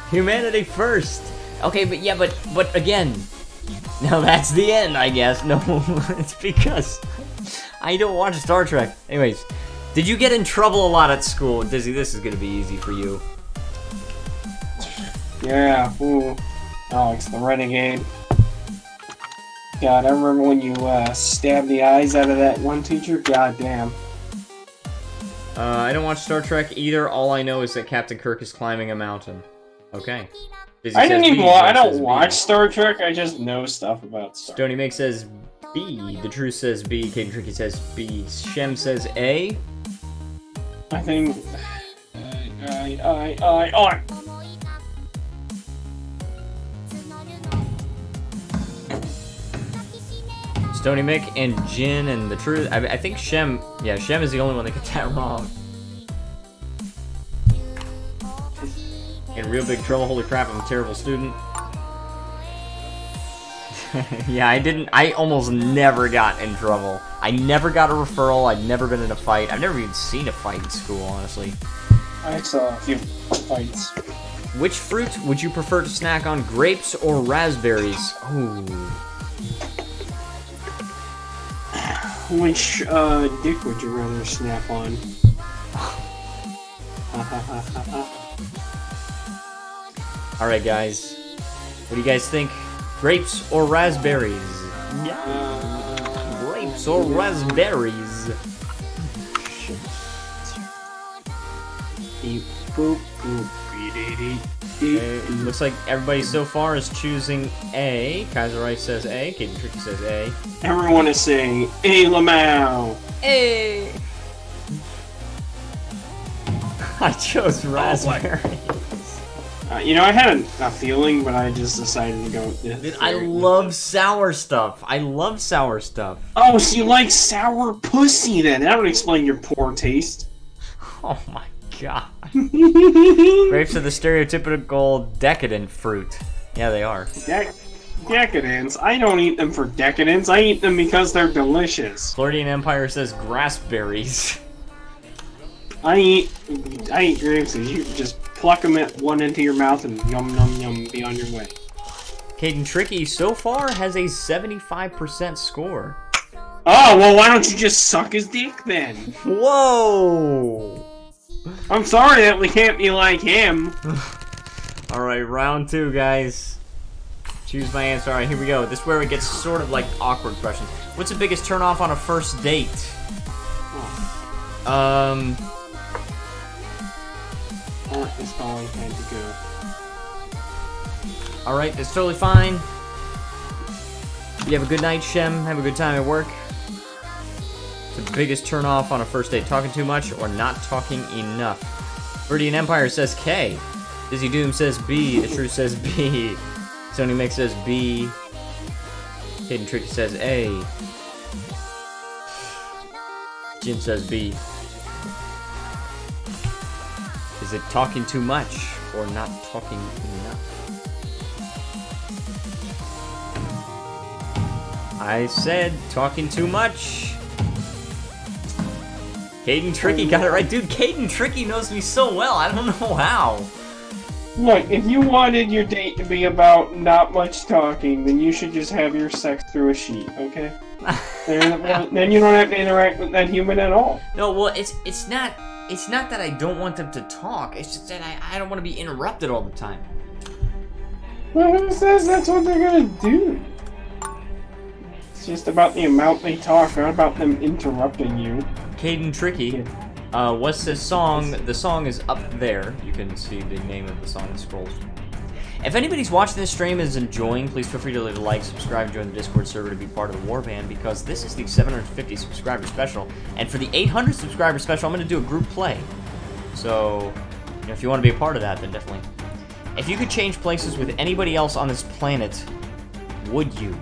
Humanity first. Okay, but yeah, but again, now that's the end, I guess. No, it's because I don't watch Star Trek. Anyways, did you get in trouble a lot at school? Dizzy, this is gonna be easy for you. Yeah, ooh. Alex, the renegade. God, I remember when you stabbed the eyes out of that one teacher. God damn. I don't watch Star Trek either. All I know is that Captain Kirk is climbing a mountain. Okay. Dizzy I didn't says even B, I Shem don't says watch B. Star Trek. I just know stuff about Star Trek. Stony Make says B. The Truth says B. Caden Tricky says B. Shem says A. I think. Stony Mick and Jin and the Truth. I think Shem. Yeah, Shem is the only one that gets that wrong. In real big trouble. Holy crap! I'm a terrible student. Yeah, I almost never got in trouble. I never got a referral. I'd never been in a fight. I've never even seen a fight in school, honestly. I saw a few fights. Which fruit would you prefer to snack on? Grapes or raspberries? Ooh. Which dick would you rather snap on? Alright, guys. What do you guys think? Grapes or raspberries? Grapes or raspberries? Looks like everybody so far is choosing A. Kaiser Rice says A. Caden Tricky says A. Everyone is saying A. Lamau. A. I chose raspberry. You know, I had a feeling, but I just decided to go with this. Dude, I love sour stuff. I love sour stuff. Oh, so you like sour pussy then? That would explain your poor taste. Oh my god. Grapes are the stereotypical decadent fruit. Yeah, they are. Decadence? I don't eat them for decadence. I eat them because they're delicious. Floridian Empire says grassberries. I eat grapes and you just pluck them at one into your mouth and yum yum yum, be on your way. Caden Tricky so far has a 75% score. Oh, well why don't you just suck his dick then? Whoa! I'm sorry that we can't be like him. Alright, round 2, guys. Choose my answer. Alright, here we go. This is where it gets sort of like awkward questions. What's the biggest turn off on a first date? That's all I had to go. Alright, that's totally fine. You have a good night, Shem. Have a good time at work. The biggest turn off on a first date, talking too much or not talking enough. Viridian Empire says K. Dizzy Doom says B. The Truth says B. Sony Mix says B. Caden Tricky says A. Jin says B. Is it talking too much or not talking enough? I said talking too much. Caden Tricky got it right. Dude, Caden Tricky knows me so well. I don't know how. Look, if you wanted your date to be about not much talking, then you should just have your sex through a sheet, okay? Then you don't have to interact with that human at all. No, well, it's not that I don't want them to talk. It's just that I don't want to be interrupted all the time. Well, who says that's what they're gonna do? It's just about the amount they talk, not about them interrupting you. Caden Tricky, what's this song? The song is up there. You can see the name of the song that scrolls. If anybody's watching this stream and is enjoying, please feel free to leave a like, subscribe, join the Discord server to be part of the Warband, because this is the 750 subscriber special, and for the 800 subscriber special, I'm going to do a group play. So, you know, if you want to be a part of that, then definitely. If you could change places with anybody else on this planet, would you?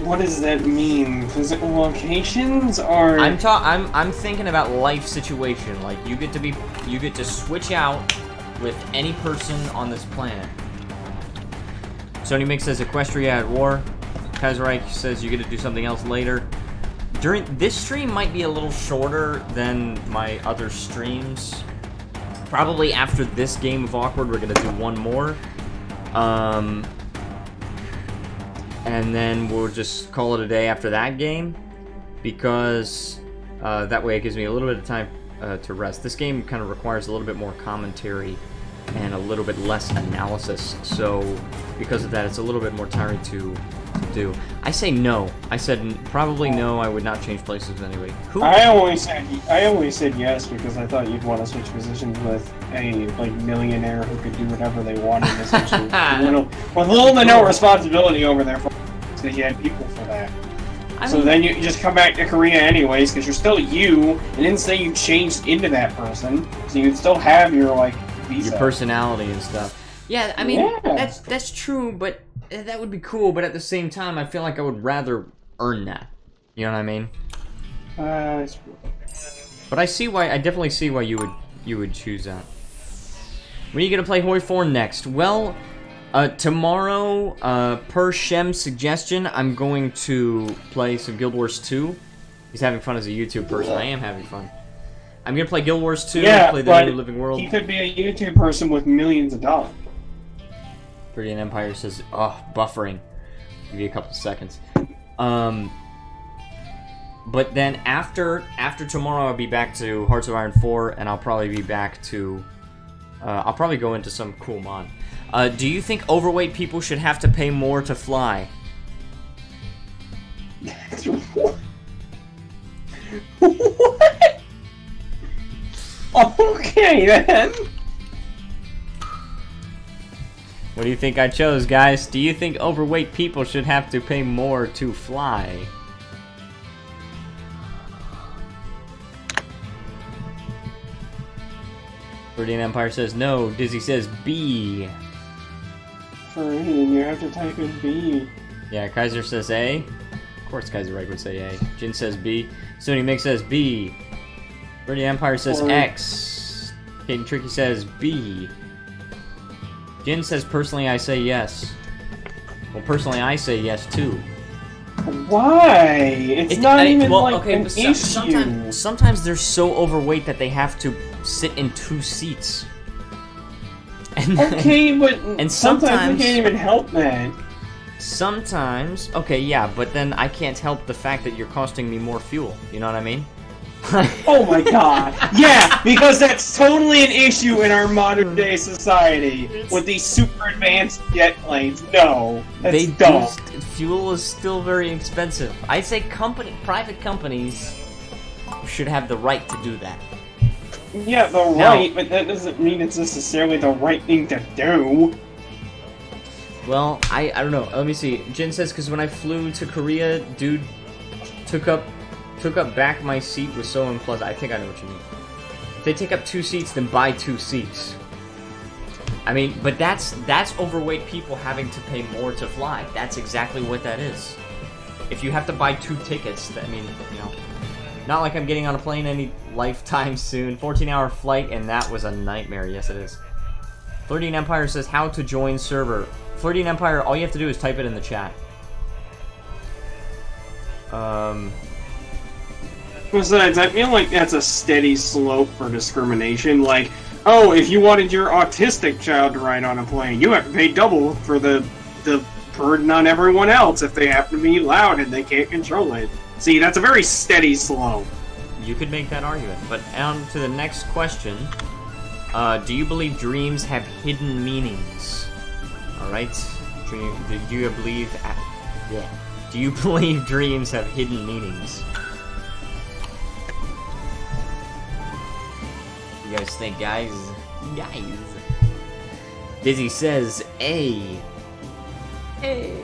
What does that mean? Physical locations, or I'm thinking about life situation. Like you get to switch out with any person on this planet. Sony Mix says Equestria at war. Kaiserreich says you get to do something else later. During this stream might be a little shorter than my other streams. Probably after this game of Awkward, we're gonna do one more. And then we'll just call it a day after that game, because that way it gives me a little bit of time to rest. This game kind of requires a little bit more commentary and a little bit less analysis, so because of that, it's a little bit more tiring to do. I say no. I said probably no. I would not change places with anybody. Who? I only said yes because I thought you'd want to switch positions with a millionaire who could do whatever they wanted, essentially, with little to no responsibility over there. So you had people for that. So then you just come back to Korea anyways, because you're still you, and didn't say you changed into that person, so you'd still have your visa. Your personality and stuff. Yeah, I mean that's true, but that would be cool. But at the same time, I feel like I would rather earn that. You know what I mean? That's true. But I definitely see why you would choose that. When are you gonna play Hoi 4 next? Well, tomorrow, per Shem's suggestion, I'm going to play some Guild Wars 2. He's having fun as a YouTube person. I am having fun. I'm gonna play Guild Wars 2, play the New Living World. He could be a YouTube person with millions of dollars. Pretty and Empire says, oh, buffering. Give you a couple seconds. But then after tomorrow, I'll be back to Hearts of Iron 4, and I'll probably be back to... I'll probably go into some cool mod. Do you think overweight people should have to pay more to fly? What? Okay, then. What do you think I chose, guys? Do you think overweight people should have to pay more to fly? Viridian Empire says no. Dizzy says B. Viridian, you have to type in B. Yeah, Kaiser says A. Of course Kaiserreich would say A. Jin says B. Sony Mix says B. Viridian Empire says X. Caden Tricky says B. Jin says, personally, I say yes. Well, personally, I say yes, too. Why? It's not even, an issue. Sometimes they're so overweight that they have to sit in 2 seats. And okay, but sometimes we can't even help that. Sometimes, okay, yeah, but then I can't help the fact that you're costing me more fuel. You know what I mean? Oh my god. Yeah, because that's totally an issue in our modern day society with these super advanced jet planes. No, that's dumb. Fuel is still very expensive. I say private companies should have the right to do that. Yeah, right, but that doesn't mean it's necessarily the right thing to do. Well, I don't know. Let me see. Jin says, because when I flew to Korea, dude took up back my seat was so unpleasant. I think I know what you mean. If they take up 2 seats, then buy 2 seats. I mean, but that's overweight people having to pay more to fly. That's exactly what that is. If you have to buy 2 tickets, I mean, you know, not like I'm getting on a plane any lifetime soon. 14-hour flight, and that was a nightmare. Yes, it is. Flirting Empire says how to join server. Flirting Empire, all you have to do is type it in the chat. Besides, I feel like that's a steady slope for discrimination. Like, oh, if you wanted your autistic child to ride on a plane, you have to pay double for the burden on everyone else if they happen to be loud and they can't control it. See, that's a very steady slope. You could make that argument. But on to the next question. Do you believe dreams have hidden meanings? Alright. Do you believe... Yeah. Do you believe dreams have hidden meanings? You guys think, guys? Dizzy says A. A.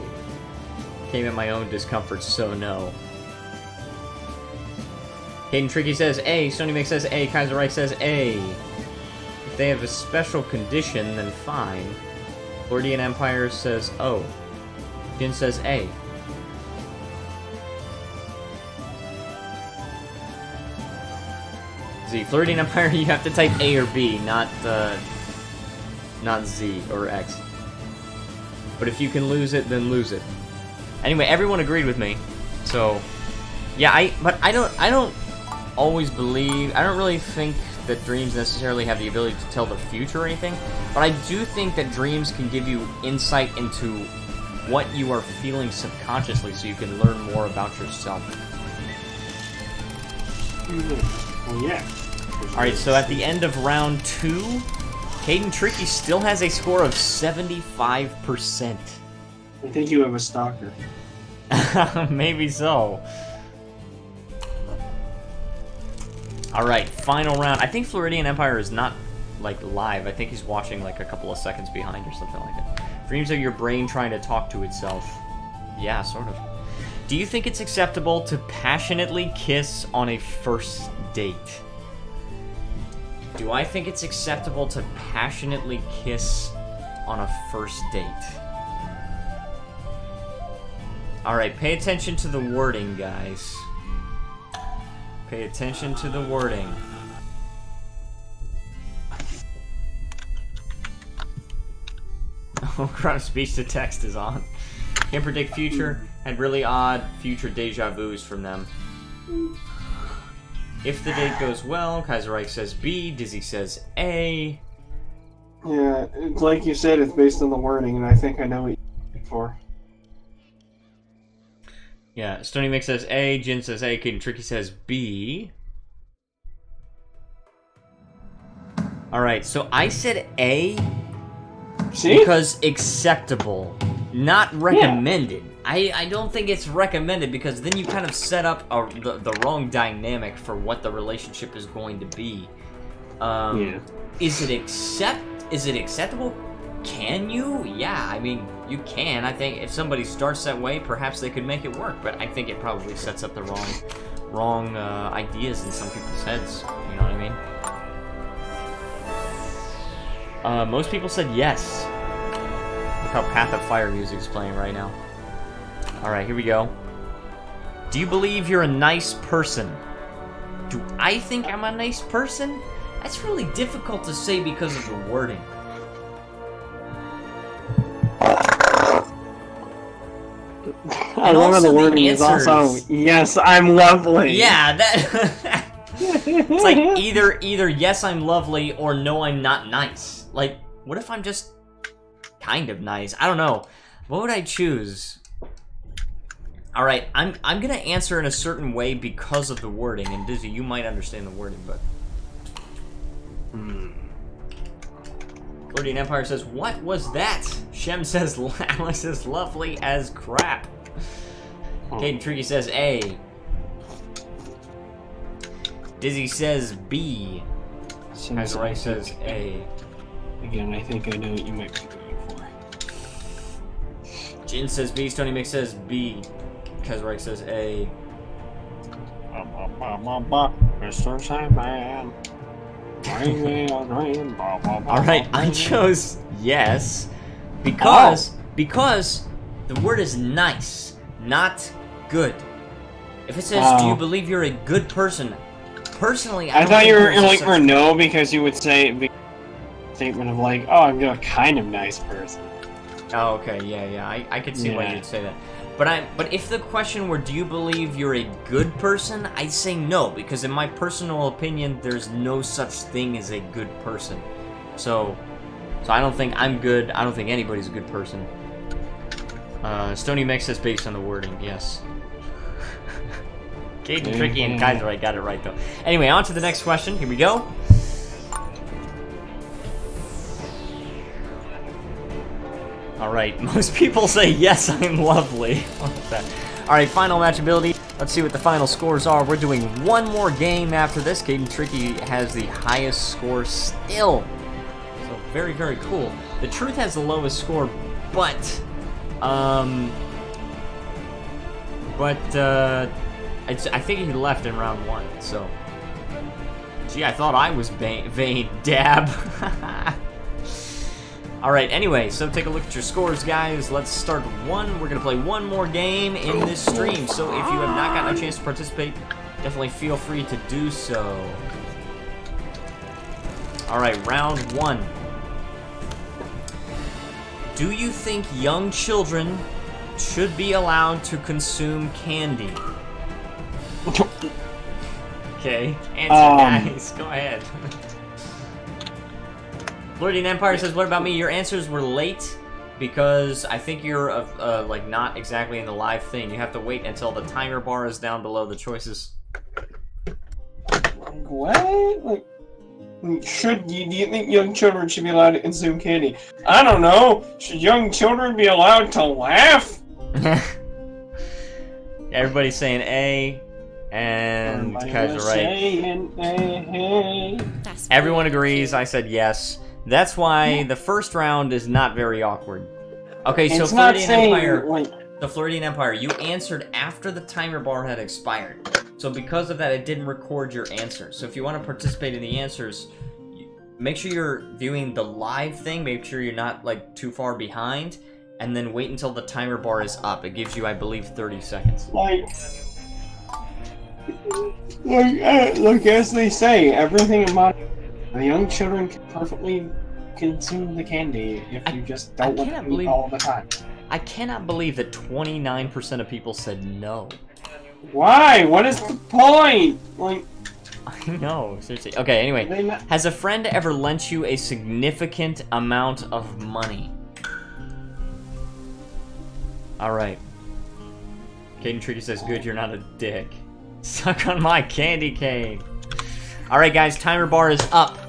Came at my own discomfort, so no. Caden Tricky says A. Sony Mix says A. Kaiserreich says A. If they have a special condition, then fine. Gordian Empire says O. Jin says A. Z. Floridian Empire, you have to type A or B, not Z or X. But if you can lose it, then lose it. Anyway, everyone agreed with me, so yeah. But I don't always believe. I don't really think that dreams necessarily have the ability to tell the future or anything. But I do think that dreams can give you insight into what you are feeling subconsciously, so you can learn more about yourself. Well, yeah. Alright, so at the end of round 2, Caden Tricky still has a score of 75%. I think you have a stalker. Maybe so. Alright, final round. I think Floridian Empire is not, like, live. I think he's watching, like, a couple of seconds behind or something like that. Dreams of your brain trying to talk to itself. Yeah, sort of. Do you think it's acceptable to passionately kiss on a first date? Do I think it's acceptable to passionately kiss on a first date? Alright, pay attention to the wording, guys. Pay attention to the wording. Oh crap, speech to text is on. Can't predict future. Had really odd future deja vus from them. If the date goes well, Kaiserreich says B, Dizzy says A. Yeah, it's like you said, it's based on the wording, and I think I know what you're looking for. Yeah, Stony Mix says A, Jin says A, Kid and Tricky says B. Alright, so I said A. See? Because acceptable, not recommended. Yeah. I don't think it's recommended, because then you kind of set up the wrong dynamic for what the relationship is going to be. Yeah. Is it acceptable? Can you? Yeah, I mean, you can. I think if somebody starts that way, perhaps they could make it work, but I think it probably sets up the wrong ideas in some people's heads. You know what I mean? Most people said yes. Look how Path of Fire music is playing right now. Alright, here we go. Do you believe you're a nice person? Do I think I'm a nice person? That's really difficult to say because of the wording. I love the wording is also, yes, I'm lovely. Yeah, that... It's like either yes, I'm lovely, or no, I'm not nice. Like, what if I'm just kind of nice? I don't know. What would I choose? Alright, I'm gonna answer in a certain way because of the wording, and Dizzy, you might understand the wording, but... Floridian Empire says, what was that? Shem says, Alice is lovely as crap. Caden Tricky says A. Dizzy says B. Kaiserreich says A. Again, I think I know what you might be going for. Jin says B. Stony Mix says B. Kaiserreich says A. Mr. Sandman. Alright, I chose yes because the word is nice, not good. If it says, do you believe you're a good person? Personally, I thought you were like for no, because you would say a statement of like, oh, I'm a kind of nice person. Oh, okay, yeah, I could see why you'd say that. But if the question were, do you believe you're a good person? I'd say no, because in my personal opinion, there's no such thing as a good person. So I don't think I'm good. I don't think anybody's a good person. Stony Mix says based on the wording, yes. Caden, Tricky, and Kaiserreich got it right, though. Anyway, on to the next question. Here we go. Alright, most people say, yes, I'm lovely. Alright, final match ability. Let's see what the final scores are. We're doing one more game after this. Caden Tricky has the highest score still. So, very, very cool. The Truth has the lowest score, but... I think he left in round 1, so... Gee, I thought I was vain. Dab. Alright, anyway, so take a look at your scores, guys. Let's start one. We're going to play one more game in this stream. So if you have not gotten a chance to participate, definitely feel free to do so. Alright, round 1. Do you think young children should be allowed to consume candy? Okay, answer, guys. Go ahead. Floridian Empire says, what about me? Your answers were late because I think you're, like, not exactly in the live thing. You have to wait until the timer bar is down below the choices. What? Like, do you think young children should be allowed to consume candy? I don't know. Should young children be allowed to laugh? Everybody's saying A, and you guys are right. Everyone agrees. I said yes. That's why the first round is not very awkward. Okay, so Floridian Empire. The Floridian Empire, you answered after the timer bar had expired. So because of that, it didn't record your answer. So if you want to participate in the answers, make sure you're viewing the live thing. Make sure you're not, like, too far behind. And then wait until the timer bar is up. It gives you, I believe, 30 seconds. Like as they say, everything about the young children can perfectly consume the candy if you just don't let them eat all the time. I cannot believe that 29% of people said no. Why? What is the point? Like, I know, seriously. Okay, anyway. Has a friend ever lent you a significant amount of money? Alright. Caden Tricky says, good, you're not a dick. Suck on my candy cane. Alright, guys, timer bar is up.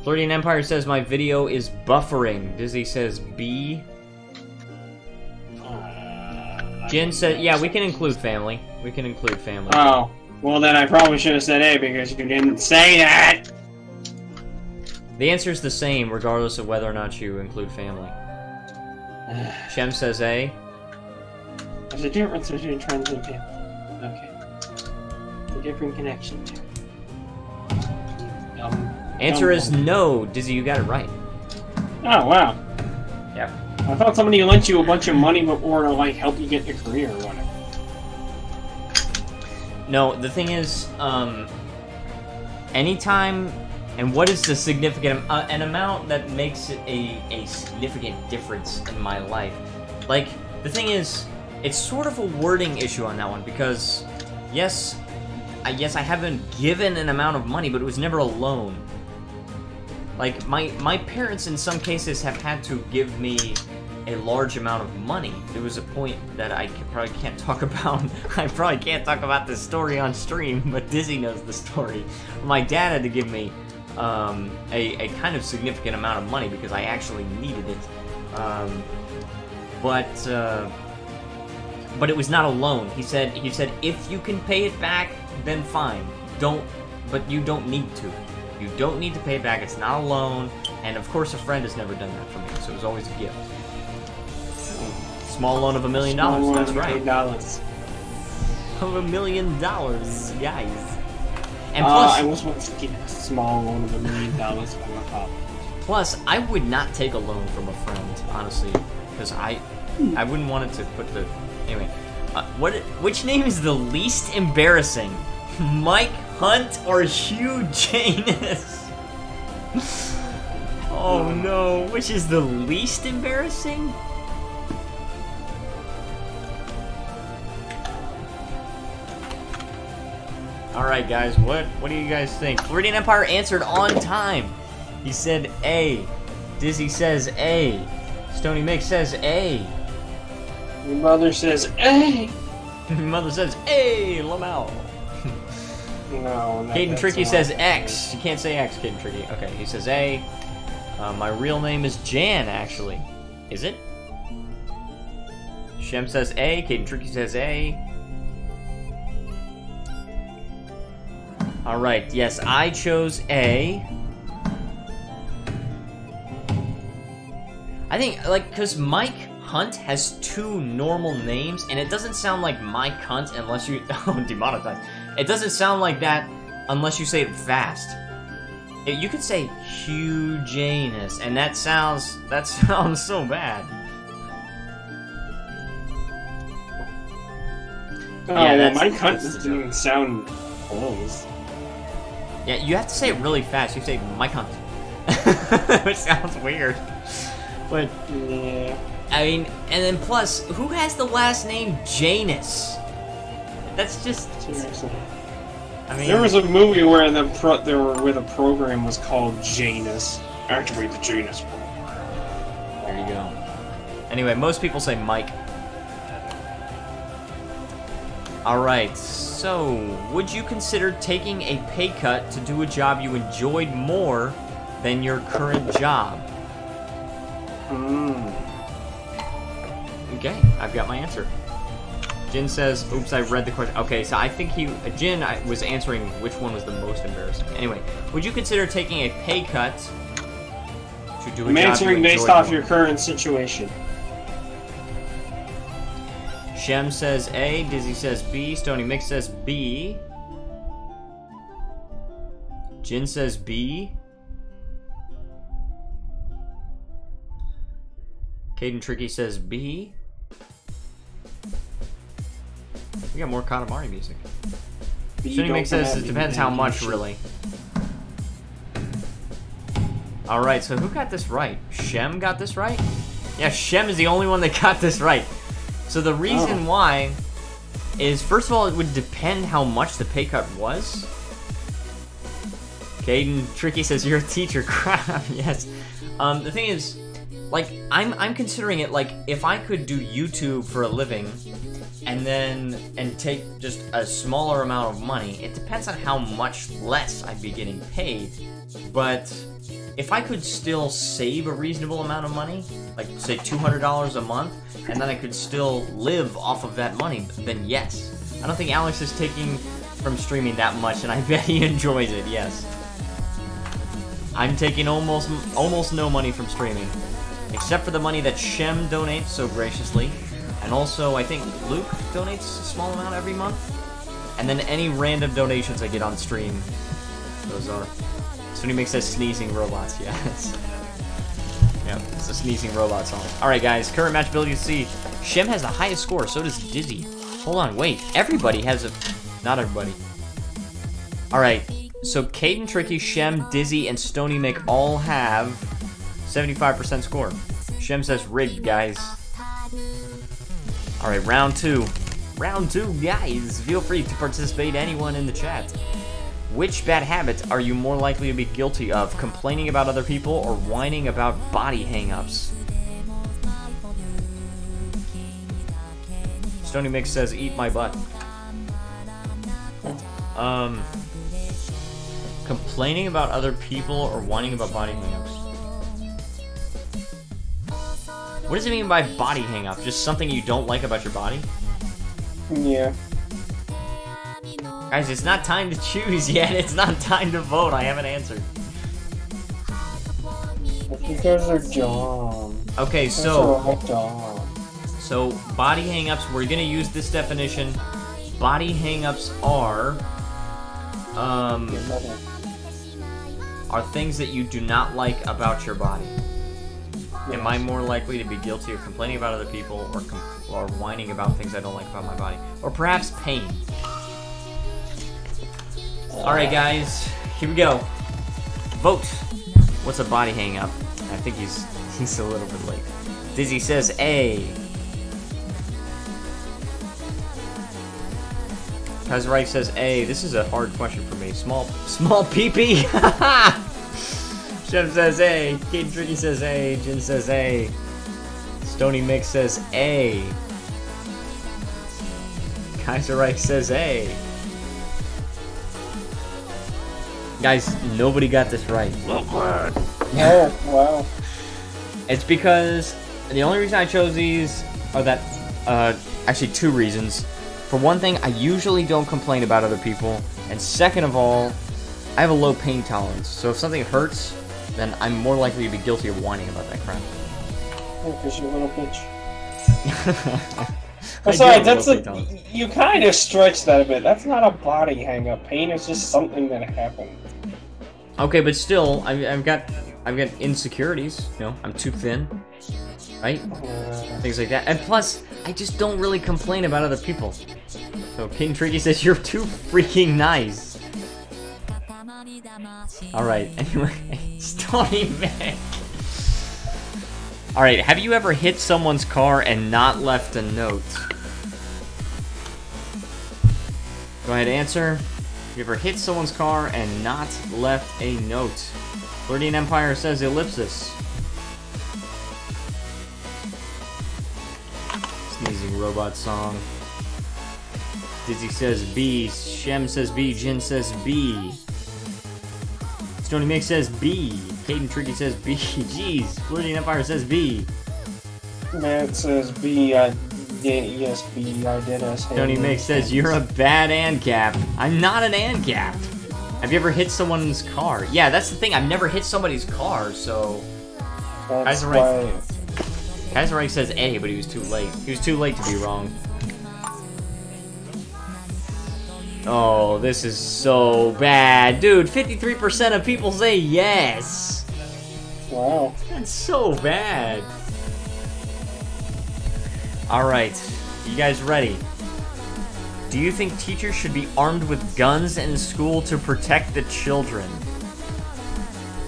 Floridian Empire says, my video is buffering. Dizzy says, B. Jen said, yeah, we can include family. We can include family. Oh, well then I probably should have said A because you didn't say that! The answer's the same regardless of whether or not you include family. Shem says A. There's a difference between friends and family. Okay. It's a different connection there. Answer is no. Dizzy, you got it right. Oh, wow. Yep. I thought somebody lent you a bunch of money before to, like, help you get your career or whatever. No, the thing is, anytime, and what is the significant, an amount that makes it a significant difference in my life? Like, the thing is, it's sort of a wording issue on that one, because, yes, I haven't given an amount of money, but it was never a loan. Like, my parents in some cases have had to give me a large amount of money. There was a point that I probably can't talk about. I probably can't talk about this story on stream, but Dizzy knows the story. My dad had to give me a kind of significant amount of money because I actually needed it. But it was not a loan. He said if you can pay it back, then fine. But you don't need to. You don't need to pay it back. It's not a loan. And of course, a friend has never done that for me, so it was always a gift. Small loan of $1 million. That's right. Of $1 million, guys. And plus, I was once getting a small loan of $1 million from my father. Plus, I would not take a loan from a friend, honestly, because I wouldn't want it to put the. Anyway, which name is the least embarrassing? Mike Hunt or Hugh Janus? Oh no, which is the least embarrassing? Alright guys, what do you guys think? Floridian Empire answered on time. He said A. Dizzy says A. Stony Mick says A. Your mother says A. Your mother says A. Lamau. No, Caden Tricky says X. You can't say X, Caden Tricky. Okay, he says A. My real name is Jan, actually. Is it? Shem says A. Caden Tricky says A. Alright, yes, I chose A. I think, like, because Mike Hunt has 2 normal names, and it doesn't sound like Mike Hunt unless you... Oh, demonetized. It doesn't sound like that unless you say it fast. You could say Hugh Janus, and that sounds so bad. Oh, yeah, Mike Hunt doesn't even sound close. Yeah, you have to say it really fast. You say Mike Hunt. Which sounds weird. But, Yeah. I mean, and then plus, who has the last name Janus? That's just... Seriously. I mean... There was a movie where the program was called Janus. Actually, the Janus program. There you go. Anyway, most people say Mike. Alright, so, would you consider taking a pay cut to do a job you enjoyed more than your current job? Okay, I've got my answer. Jin says, oops, I read the question. Okay, so I think Jin was answering which one was the most embarrassing. Anyway, would you consider taking a pay cut to do a job you answering based enjoyed off more? your current situation. Shem says A, Dizzy says B, Stony Mix says B. Jin says B. Caden Tricky says B. We got more Katamari music. Stony Mix says it depends how much, really. Alright, so who got this right? Shem got this right? Yeah, Shem is the only one that got this right. So the reason why is, first of all, it would depend how much the pay cut was. Caden Tricky says, you're a teacher. Crap, yes. The thing is, like, I'm considering it like, if I could do YouTube for a living and take just a smaller amount of money, it depends on how much less I'd be getting paid. But if I could still save a reasonable amount of money, like say $200 a month, and then I could still live off of that money, then yes. I don't think Alex is taking from streaming that much, and I bet he enjoys it, yes. I'm taking almost no money from streaming, except for the money that Shem donates so graciously, and also I think Luke donates a small amount every month, and then any random donations I get on stream, those are. Sony makes that sneezing robots, yes. Yep, it's a sneezing robot song. Alright guys, current match ability to see. Shem has the highest score, so does Dizzy. Hold on, wait. Everybody has a... Not everybody. Alright, so Caden Tricky, Shem, Dizzy, and Stony Mick all have 75% score. Shem says rigged, guys. Alright, round two. Round two, guys. Feel free to participate, anyone in the chat. Which bad habit are you more likely to be guilty of? Complaining about other people or whining about body hang-ups? Stony Mix says, eat my butt. Complaining about other people or whining about body hang-ups? What does it mean by body hang-up? Just something you don't like about your body? Yeah. Guys, it's not time to choose yet. It's not time to vote. I haven't answered. Because they're dumb. Okay, so body hang-ups, we're gonna use this definition. Body hang-ups are things that you do not like about your body. Am I more likely to be guilty of complaining about other people or whining about things I don't like about my body? Or perhaps pain? Alright guys, here we go. Vote. What's a body hang up? I think he's a little bit late. Dizzy says A. Kazarite says A. This is a hard question for me. Small pee-pee. Shem says A. Kate Tricky says A. Jin says A. Stony Mix says A. Kaiserreich says A. Guys, nobody got this right. Oh, wow. It's because the only reason I chose these are that, actually two reasons. For one thing, I usually don't complain about other people, and second of all, I have a low pain tolerance, so if something hurts, then I'm more likely to be guilty of whining about that crap. Oh, because you're a little bitch. Besides, you kind of stretch that a bit. That's not a body hang-up. Pain is just something that happened. Okay, but still, I've got insecurities. You know, I'm too thin, right? Things like that. And plus, I just don't really complain about other people. So King Tricky says you're too freaking nice. Alright, anyway, Stony Mick. Alright, have you ever hit someone's car and not left a note? Go ahead, answer. Have you ever hit someone's car and not left a note? Flirting Empire says ellipsis. Sneezing robot song. Dizzy says B. Shem says B. Jin says B. Stony Mick says B. Caden Tricky says B. Jeez. Flirting Empire says B. Matt says B. Yes, B. I did as Stony Mick says you're a bad ANCAP. I'm not an ANCAP. Have you ever hit someone's car? Yeah, that's the thing. I've never hit somebody's car, so. That's why. Kaiserreich says A, but he was too late. He was too late to be wrong. Oh, this is so bad. Dude, 53% of people say yes. Wow. That's so bad. Alright, you guys ready? Do you think teachers should be armed with guns in school to protect the children?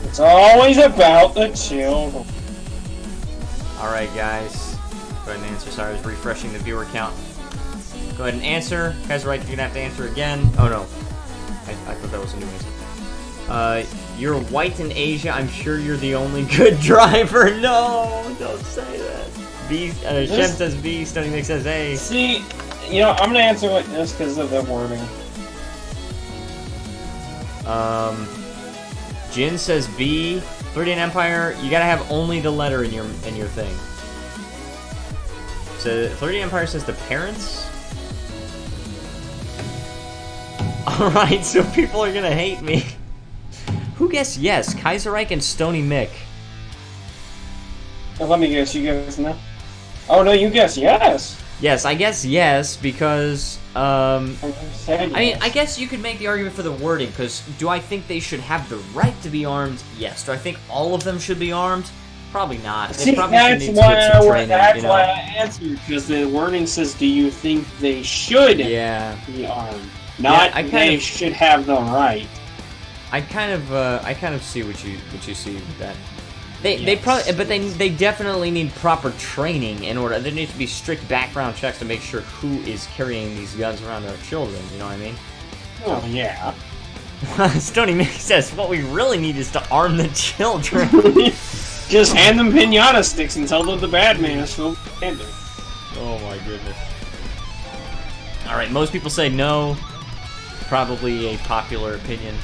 It's always about the children. Alright, guys. Go ahead and answer. Sorry, I was refreshing the viewer count. Go ahead and answer. Guys, right, you're gonna have to answer again. Oh no. I thought that was a new answer. You're white in Asia. I'm sure you're the only good driver. No, don't say that. B, Shem says B, Stony Mick says A. See, you know, I'm gonna answer with this because of the wording. Jin says B. Flirting Empire, you gotta have only the letter in your thing. So Flirting Empire says the parents. All right, so people are gonna hate me. Who guessed yes? Kaiserreich and Stony Mick. Well, let me guess. You guess no. Oh no, you guess yes. Yes, I guess yes because I yes. mean, I guess you could make the argument for the wording, because do I think they should have the right to be armed? Yes. Do I think all of them should be armed? Probably not. See, that's why I answered, because the wording says, "Do you think they should be armed?" Not they should have the right. I kind of see what you see with that. They probably, but they definitely need proper training in order. There needs to be strict background checks to make sure who is carrying these guns around our children. You know what I mean? Oh yeah. Stony Mick says what we really need is to arm the children. Just hand them pinata sticks and tell them the bad man is Phil Gander. Oh my goodness. All right, most people say no. Probably a popular opinion.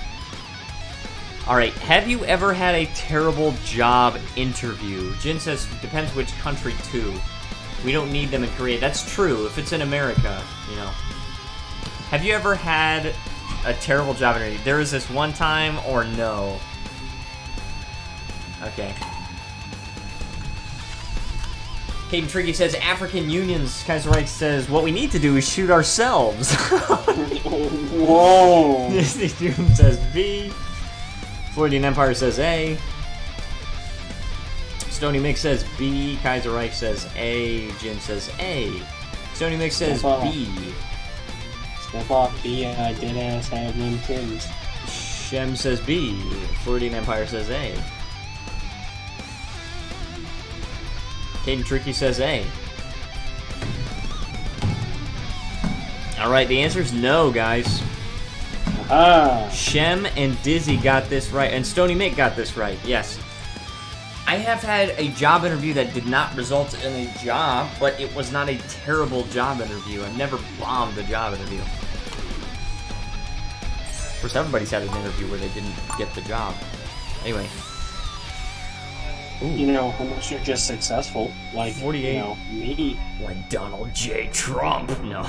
Alright, have you ever had a terrible job interview? Jin says, depends which country too. We don't need them in Korea. That's true, if it's in America, you know. Have you ever had a terrible job interview? There was this one time, or no? Okay. Caden Tricky says, African unions. Kaiserreich says, what we need to do is shoot ourselves. Whoa. Disney Doom says B. Floridian Empire says A. Stony Mick says B. Kaiserreich says A. Jin says A. Stony Mick says B. Step off B. I did ass have them kids. Shem says B. Floridian Empire says A. Caden Tricky says A. Alright, the answer is no, guys. Shem and Dizzy got this right, and Stony Mick got this right, yes. I have had a job interview that did not result in a job, but it was not a terrible job interview. I've never bombed a job interview. Of course, everybody's had an interview where they didn't get the job. Anyway. Ooh. You know, unless you're just successful, like 48. You know, me. Like Donald J. Trump. No.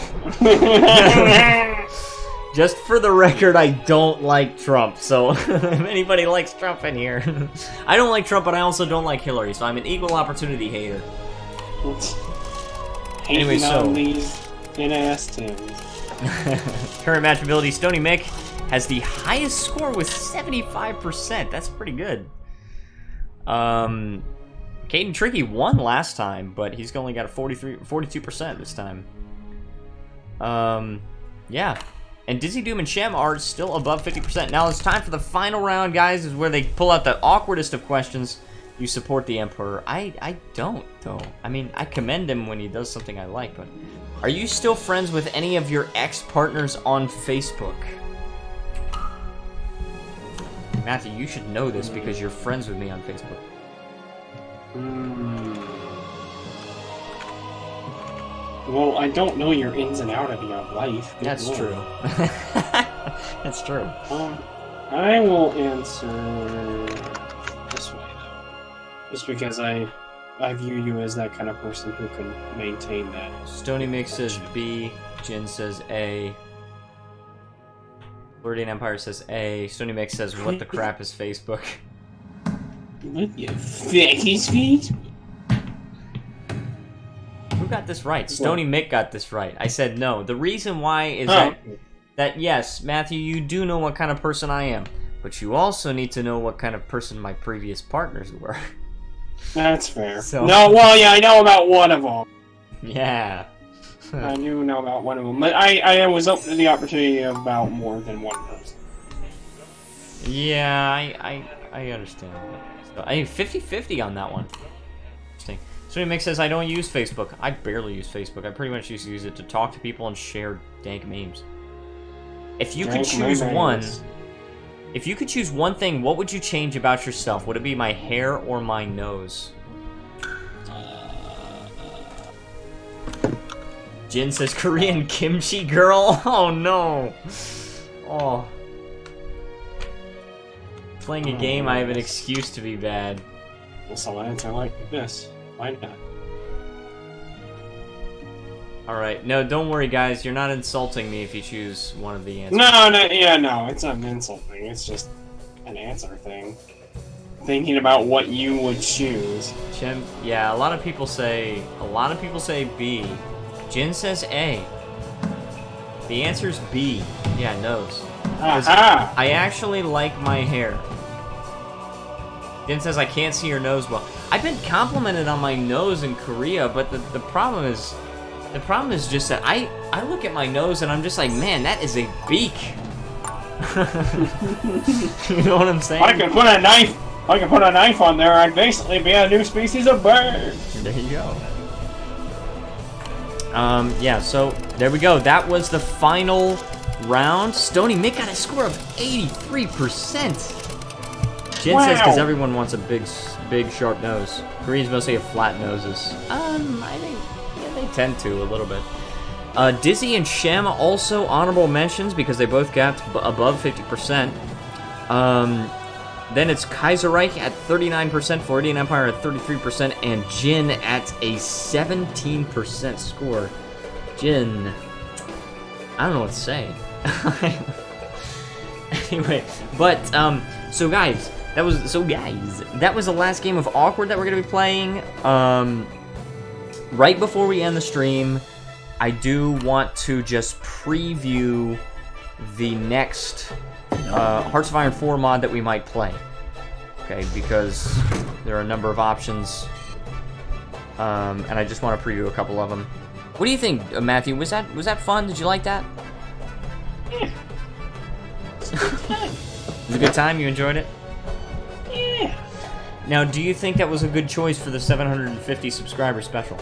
Just for the record, I don't like Trump, so if anybody likes Trump in here. I don't like Trump, but I also don't like Hillary, so I'm an equal opportunity hater. Anyway, so these in-ass Tims. Current match ability, Stony Mick has the highest score with 75%. That's pretty good. Caden Tricky won last time, but he's only got a 42% this time. Yeah. And Dizzy Doom and Shem are still above 50%. Now it's time for the final round, guys, is where they pull out the awkwardest of questions. You support the Emperor. I don't, though. I mean, I commend him when he does something I like, but... Are you still friends with any of your ex-partners on Facebook? Matthew, you should know this because you're friends with me on Facebook. Well, I don't know your ins and outs of your life. That's true. That's true. I will answer this way, just because I view you as that kind of person who can maintain that. Stony Mix says B. Jin says A. Floridian Empire says A. Stony Mix says, what the crap is Facebook? What the fuck is Facebook? Who got this right? Stony Mick got this right. I said no. The reason why is that yes, Matthew, you do know what kind of person I am, but you also need to know what kind of person my previous partners were. That's fair. So... No, well, yeah, I know about one of them. Yeah. I do know about one of them, but I was open to the opportunity about more than one person. Yeah, I understand. So, I mean, 50-50 on that one. Interesting. Stony Mick says, I don't use Facebook. I barely use Facebook. I pretty much just use it to talk to people and share dank memes. If you could choose one... If you could choose one thing, what would you change about yourself? Would it be my hair or my nose? Jin says, Korean kimchi girl? Oh no! Oh. Playing a game, I have an excuse to be bad. Well, so I answer like this. Why not? Alright, no, don't worry guys, you're not insulting me if you choose one of the answers. No, it's not an insult thing, it's just an answer thing. Thinking about what you would choose. Yeah, a lot of people say B. Jin says A. The answer's B. Yeah, nose. I actually like my hair. Jin says I can't see your nose well. I've been complimented on my nose in Korea, but the problem is just that I look at my nose and I'm just like, man, that is a beak. You know what I'm saying? I could put a knife on there, I'd basically be a new species of bird. There you go. Yeah, so there we go. That was the final round. Stony Mick got a score of 83%. Jin says because everyone wants a big sharp nose. Koreans mostly have flat noses. I think they tend to a little bit. Dizzy and Shem also honorable mentions because they both got above 50%. Then it's Kaiserreich at 39%, Floridian Empire at 33%, and Jin at a 17% score. Jin, I don't know what to say. Anyway, but so guys, that was the last game of Awkward that we're gonna be playing. Right before we end the stream, I do want to just preview the next Hearts of Iron 4 mod that we might play. Okay, because there are a number of options, and I just want to preview a couple of them. What do you think, Matthew? Was that fun? Did you like that? Yeah. It was a good time. It was a good time? You enjoyed it? Yeah. Now, do you think that was a good choice for the 750 subscriber special?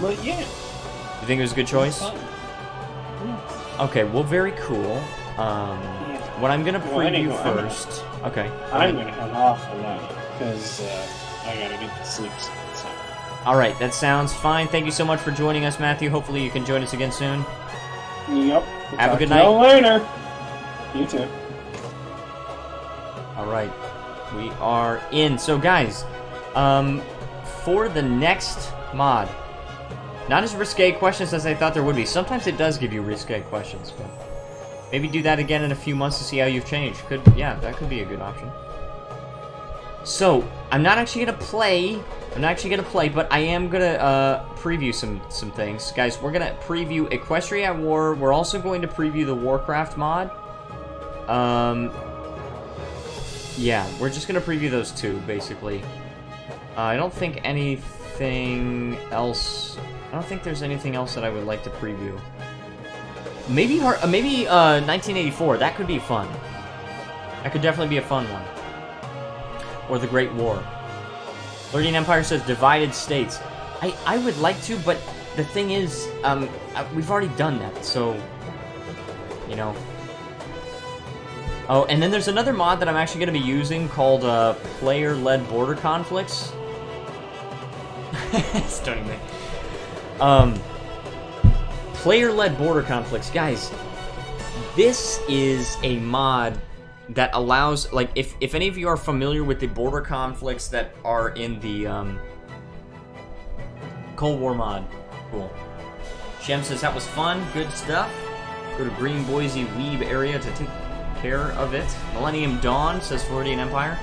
Well, yeah. You think it was a good choice? Yeah. Okay, well, very cool. What I'm gonna preview first. Okay. I'm gonna head off for now because I gotta get to sleep soon. So. All right, that sounds fine. Thank you so much for joining us, Matthew. Hopefully, you can join us again soon. Yep. Have a good night. Later. You too. All right, we are in. So, guys, for the next mod, not as risque questions as I thought there would be. Sometimes it does give you risque questions, but maybe do that again in a few months to see how you've changed. Yeah, that could be a good option. So, I'm not actually gonna play, but I am gonna preview some things. Guys, we're gonna preview Equestria at War. We're also going to preview the Warcraft mod. Yeah, we're just gonna preview those two, basically. I don't think anything else... I don't think there's anything else that I would like to preview. Maybe 1984. That could be fun. That could definitely be a fun one. Or the Great War. Floridian Empire says divided states. I would like to, but the thing is, we've already done that, so, you know. Oh, and then there's another mod that I'm actually going to be using called player-led border conflicts. Stunning me. Player-led border conflicts, guys. This is a mod that allows, like, if any of you are familiar with the border conflicts that are in the Cold War mod. Cool. Shem says that was fun, good stuff. Go to Green Boise Weeb area to take care of it. Millennium Dawn says Floridian Empire.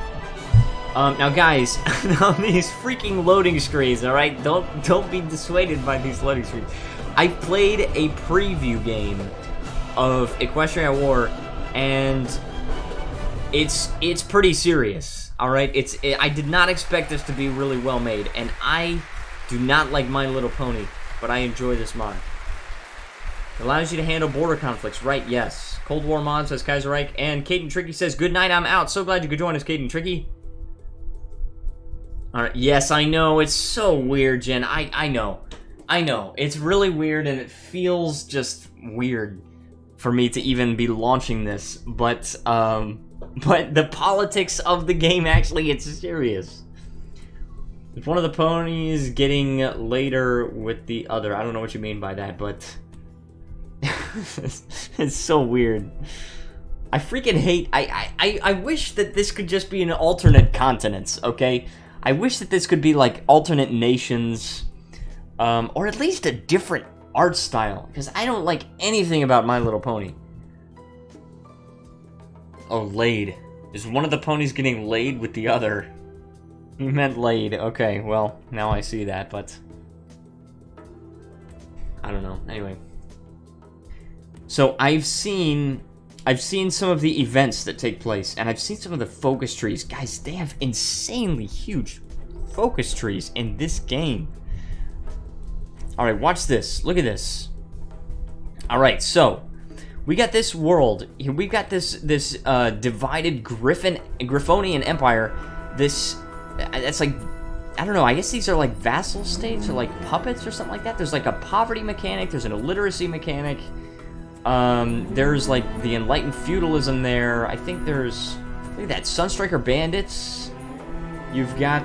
Now guys, on these freaking loading screens, alright? Don't be dissuaded by these loading screens. I played a preview game of Equestria War, and it's pretty serious, alright? I did not expect this to be really well made, and I do not like My Little Pony, but I enjoy this mod. It allows you to handle border conflicts, right? Yes. Cold War mod says Kaiserreich, and Caden Tricky says, good night, I'm out. So glad you could join us, Caden Tricky. Alright, yes, I know, it's so weird, Jen. I know. I know. It's really weird, and it feels just weird for me to even be launching this, but the politics of the game, actually, it's serious. If one of the ponies getting later with the other, I don't know what you mean by that, but it's so weird. I freaking hate, I wish that this could just be an alternate continents, okay? I wish that this could be like alternate nations, or at least a different art style, because I don't like anything about My Little Pony. Oh, laid. Is one of the ponies getting laid with the other? You meant laid. Okay, well, now I see that, but I don't know. Anyway. So I've seen some of the events that take place, and I've seen some of the focus trees. Guys, they have insanely huge focus trees in this game. Alright, watch this. Look at this. Alright, so we got this world. Here we've got this divided Griffonian Empire. It's like, I don't know, I guess these are like vassal states or like puppets or something like that. There's like a poverty mechanic, there's an illiteracy mechanic. There's like the enlightened feudalism there. I think there's, look at that, Sunstriker bandits. You've got,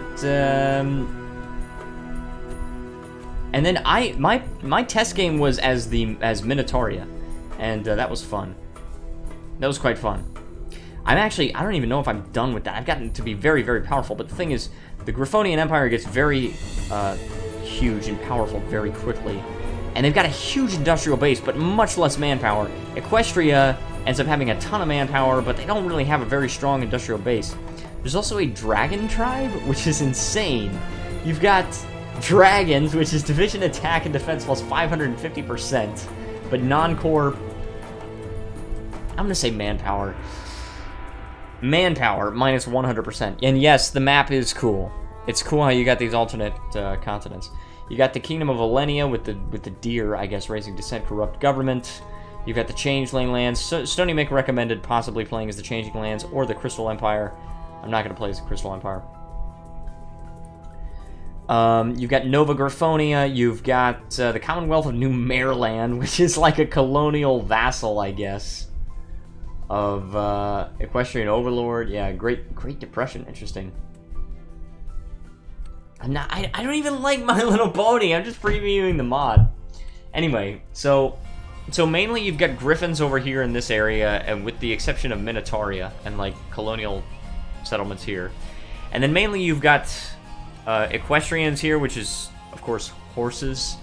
and then my test game was as Minotauria, and that was fun. That was quite fun. I don't even know if I'm done with that. I've gotten to be very, very powerful, but the thing is, the Griffonian Empire gets very huge and powerful very quickly. And they've got a huge industrial base, but much less manpower. Equestria ends up having a ton of manpower, but they don't really have a very strong industrial base. There's also a dragon tribe, which is insane. You've got dragons, which is division attack and defense plus 550%, but non-core, I'm gonna say manpower. Manpower minus 100%. And yes, the map is cool. It's cool how you got these alternate continents. You got the Kingdom of Elenia with the deer, I guess, raising descent, corrupt government. You've got the Changeling lands. Stony Mick recommended possibly playing as the Changing Lands or the Crystal Empire. I'm not going to play as the Crystal Empire. You've got Nova Griffonia. You've got the Commonwealth of New Maryland, which is like a colonial vassal, I guess, of Equestrian Overlord. Yeah, Great Depression. Interesting. I don't even like My Little Pony. I'm just previewing the mod. Anyway, so mainly you've got griffins over here in this area, and with the exception of Minotauria and like colonial settlements here. And then mainly you've got equestrians here, which is of course horses.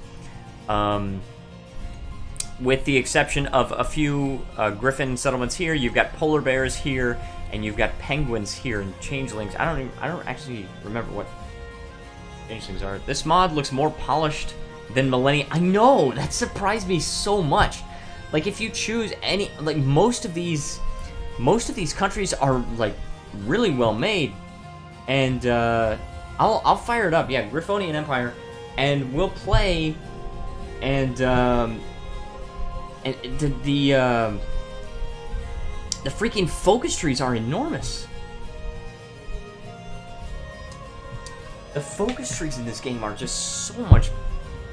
With the exception of a few griffin settlements here, you've got polar bears here, and you've got penguins here and changelings. I don't actually remember what changelings are. This mod looks more polished than Millennium. I know, that surprised me so much. Like if you choose any, like most of these countries are like really well made, and I'll fire it up. Yeah, Griffonian Empire, and we'll play, and And the freaking focus trees are enormous. The focus trees in this game are just so much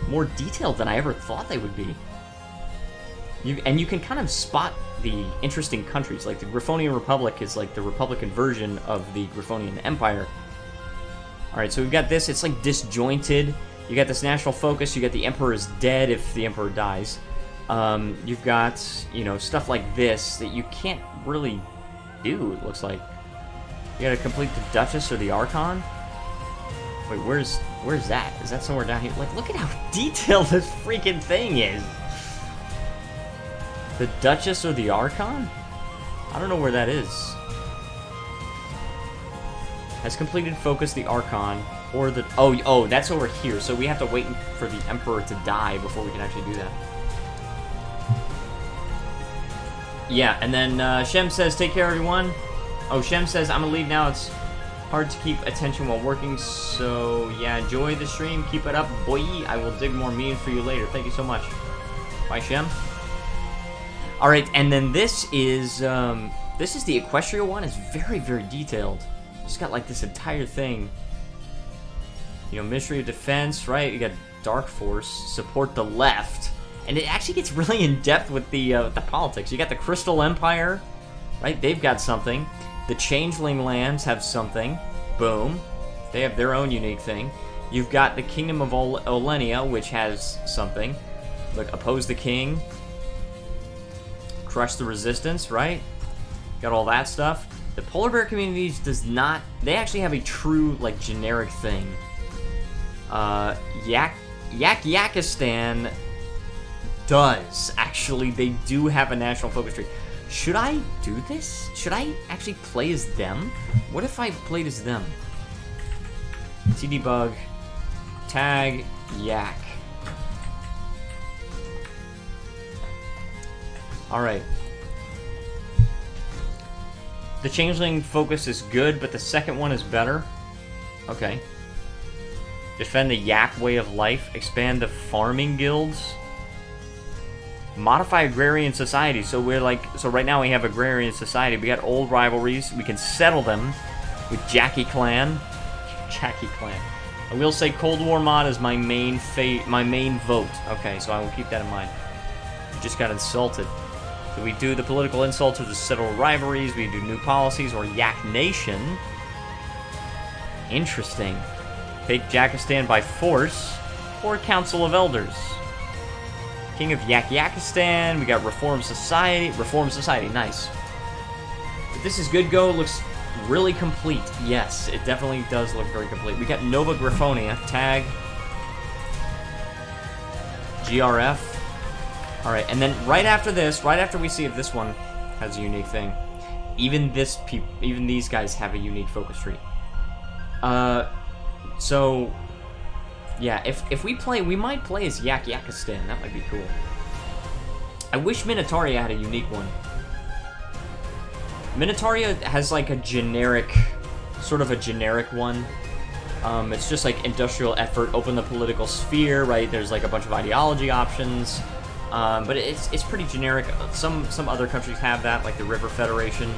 more detailed than I ever thought they would be. And you can kind of spot the interesting countries. Like the Griffonian Republic is like the Republican version of the Griffonian Empire. Alright, so we've got this. It's like disjointed. You got this national focus. You got the Emperor is dead if the Emperor dies. You've got, you know, stuff like this that you can't really do, it looks like. You gotta complete the Duchess or the Archon? Wait, where's that? Is that somewhere down here? Like, look at how detailed this freaking thing is! The Duchess or the Archon? I don't know where that is. Has completed focus the Archon, or the... Oh, that's over here, so we have to wait for the Emperor to die before we can actually do that. Yeah, and then Shem says, take care, everyone. Oh, Shem says, I'm gonna leave now. It's hard to keep attention while working, so yeah, enjoy the stream. Keep it up, boy. I will dig more memes for you later. Thank you so much. Bye, Shem. All right, and then this is the Equestria one. It's very, very detailed. It's got like this entire thing. You know, Ministry of Defense, right? You got Dark Force, support the left. And it actually gets really in-depth with the politics. You got the Crystal Empire, right? They've got something. The Changeling Lands have something. Boom. They have their own unique thing. You've got the Kingdom of Olenia, which has something. Look, oppose the king. Crush the resistance, right? Got all that stuff. The Polar Bear Communities does not... They actually have a true, like, generic thing. Yakistan... does. Actually, they do have a national focus tree. Should I do this? Should I actually play as them? What if I played as them? TD-Bug. Tag. Yak. Alright. The Changeling focus is good, but the second one is better. Okay. Defend the Yak way of life. Expand the farming guilds. Modify agrarian society. So we're like, so right now we have agrarian society. We got old rivalries. We can settle them with Jackie Clan. Jackie Clan. I will say Cold War mod is my main vote. Okay, so I will keep that in mind. We just got insulted. So we do the political insults to settle rivalries. We do new policies or Yak Nation. Interesting. Take Jakistan by force or Council of Elders. King of Yakistan. We got Reform Society. Reform Society, nice. But this is good go. Looks really complete. Yes, it definitely does look very complete. We got Nova Griffonia. Tag. GRF. Alright, and then right after this, right after we see if this one has a unique thing, even these guys have a unique focus tree. So... yeah, if we play, we might play as Yakistan. That might be cool. I wish Minataria had a unique one. Minataria has like a generic, sort of a generic one. It's just like industrial effort, open the political sphere, right? There's like a bunch of ideology options. But it's pretty generic. Some other countries have that, like the River Federation.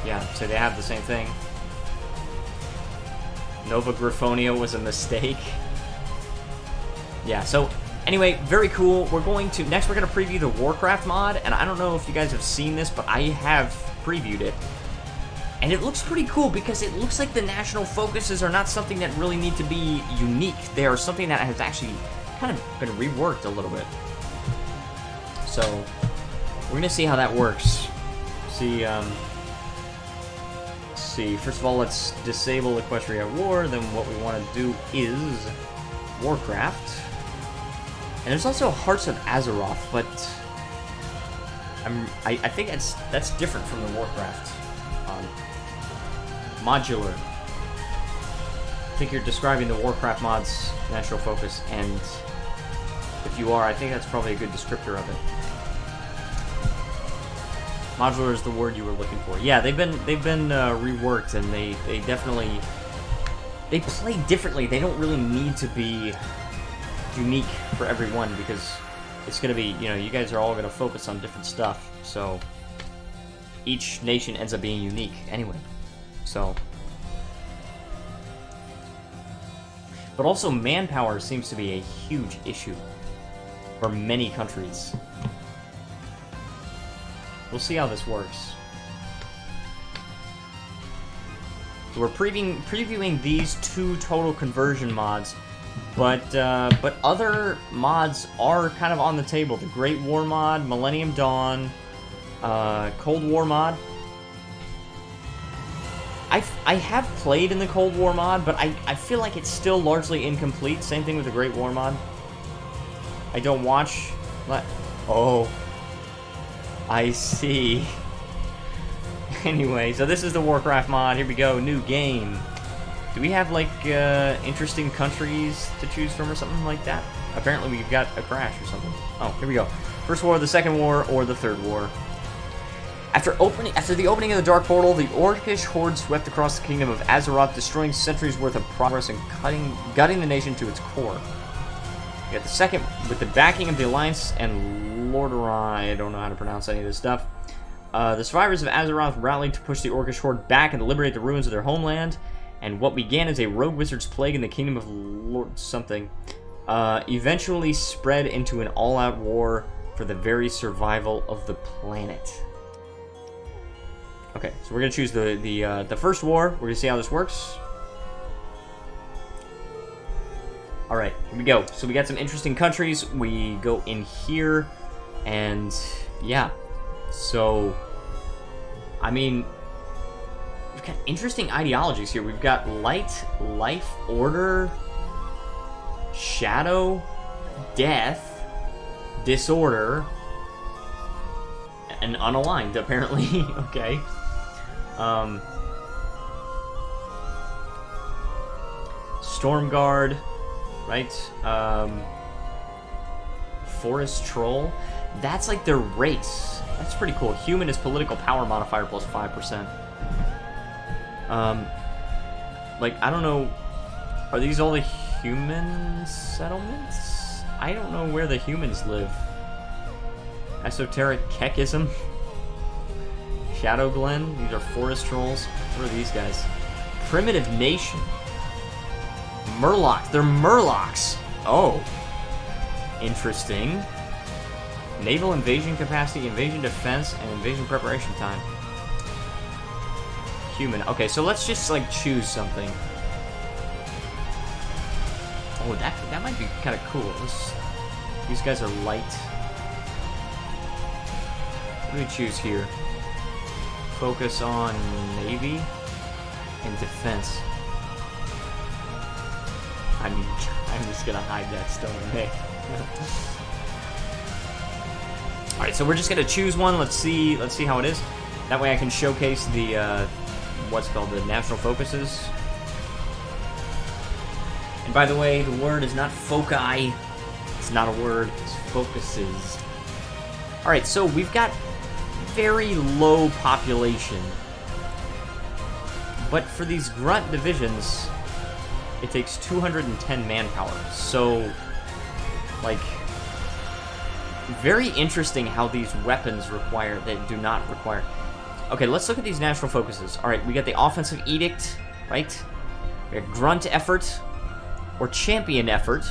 Yeah, so they have the same thing. Nova Griffonia was a mistake. Yeah, so anyway, very cool. We're going to preview the Warcraft mod, and I don't know if you guys have seen this, but I have previewed it. And it looks pretty cool because it looks like the national focuses are not something that really need to be unique. They are something that has actually kind of been reworked a little bit. So, we're gonna see how that works. See, first of all, let's disable Equestria War. Then what we want to do is Warcraft. And there's also Hearts of Azeroth, but I think that's different from the Warcraft. Modular. I think you're describing the Warcraft mod's national focus, and if you are, I think that's probably a good descriptor of it. Modular is the word you were looking for. Yeah, they've been reworked, and they definitely play differently. They don't really need to be unique for everyone because it's gonna be, you know, you guys are all gonna focus on different stuff, so each nation ends up being unique anyway. So, but also manpower seems to be a huge issue for many countries. We'll see how this works. So we're previewing these 2 total conversion mods, but other mods are kind of on the table. The Great War mod, Millennium Dawn, Cold War mod. I have played in the Cold War mod, but I feel like it's still largely incomplete. Same thing with the Great War mod. I don't watch... Oh. I see. Anyway, so this is the Warcraft mod. Here we go. New game. Do we have, like, interesting countries to choose from or something like that? Apparently we've got a crash or something. Oh, here we go. First war, the second war, or the third war. After the opening of the Dark Portal, the Orcish horde swept across the kingdom of Azeroth, destroying centuries worth of progress and gutting the nation to its core. We got the second, with the backing of the Alliance and Lordaeron. I don't know how to pronounce any of this stuff. The survivors of Azeroth rallied to push the Orcish horde back and liberate the ruins of their homeland. And what began as a rogue wizard's plague in the kingdom of Lord something, eventually spread into an all-out war for the very survival of the planet. Okay, so we're gonna choose the first war. We're gonna see how this works. All right, here we go. So we got some interesting countries. We go in here, and yeah. So, I mean, we've got interesting ideologies here. We've got light, life, order, shadow, death, disorder, and unaligned, apparently. Okay. Stormguard, right? Forest Troll. That's like their race. That's pretty cool. Human is political power modifier plus 5%. Like, I don't know. Are these all the human settlements? I don't know where the humans live. Esoteric Kekism. Shadow Glen. These are forest trolls. What are these guys? Primitive Nation. Murlocs. They're Murlocs. Oh. Interesting. Naval invasion capacity, invasion defense, and invasion preparation time. Human. Okay, so let's just, like, choose something. Oh, that might be kind of cool. These guys are light. What do we choose here? Focus on Navy and defense. I'm just gonna hide that stone away. Alright, so we're just gonna choose one. Let's see how it is. That way I can showcase the what's called the national focuses. And by the way, the word is not foci. It's not a word, it's focuses. Alright, so we've got very low population. But for these grunt divisions, it takes 210 manpower. So, like, very interesting how these weapons require, that do not require. Okay, let's look at these national focuses. Alright, we got the offensive edict, right? We got grunt effort, or champion effort.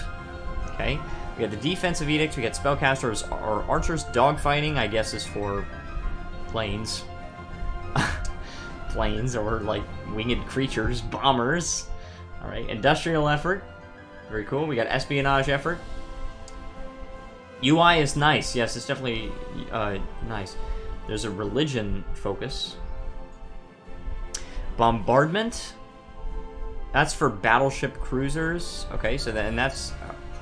Okay, we got the defensive edict, we got spellcasters or archers. Dogfighting, I guess, is for planes. Planes, or like winged creatures, bombers. Alright, industrial effort. Very cool. We got espionage effort. UI is nice. Yes, it's definitely nice. There's a religion focus. Bombardment. That's for battleship cruisers. Okay, so then that's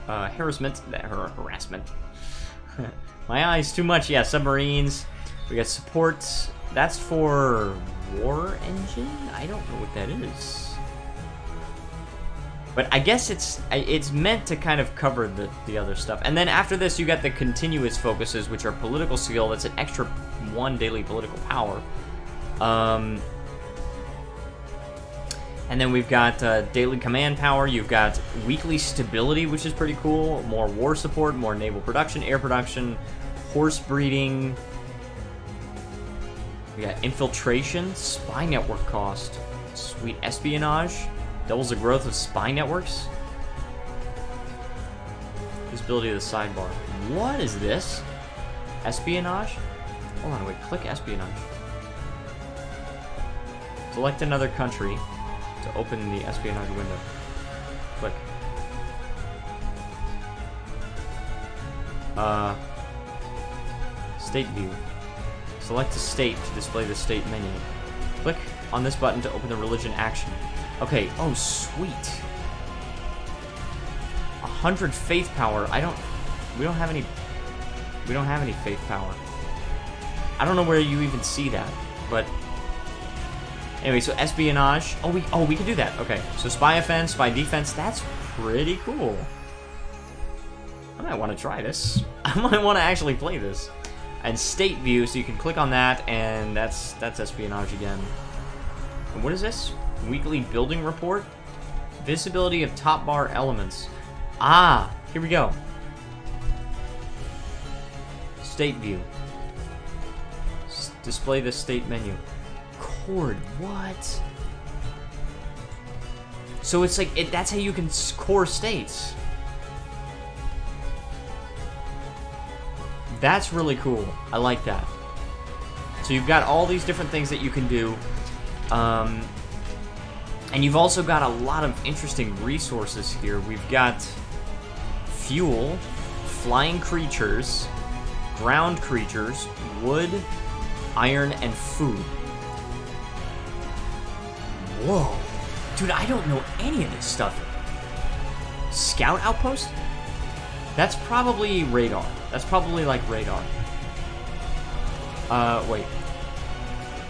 harassment. Harassment. My eyes too much. Yeah, submarines. We got support. That's for war engine. I don't know what that is. But I guess it's meant to kind of cover the other stuff. And then after this, you got the continuous focuses, which are political skill. That's an extra 1 daily political power. And And then we've got daily command power. You've got weekly stability, which is pretty cool. More war support, more naval production, air production, horse breeding. We got infiltration, spy network cost. Sweet. Espionage. Doubles the growth of spy networks. Visibility of the sidebar. What is this? Espionage? Hold on, wait. Click espionage. Select another country to open the espionage window. Click. State view. Select a state to display the state menu. Click on this button to open the religion action. Okay, oh sweet. 100 faith power. We don't have any faith power. I don't know where you even see that, but anyway, so espionage. Oh, we can do that. Okay, so spy offense, spy defense. That's pretty cool. I might want to try this. I might want to actually play this. And state view, so you can click on that, and that's espionage again. And what is this? Weekly building report. Visibility of top bar elements. Ah, here we go. State view. Display the state menu. Cord, what? So it's like, that's how you can core states. That's really cool. I like that. So you've got all these different things that you can do. And you've also got a lot of interesting resources here. We've got fuel, flying creatures, ground creatures, wood, iron, and food. Whoa. Dude, I don't know any of this stuff. Scout outpost? That's probably radar. That's probably like radar. Wait.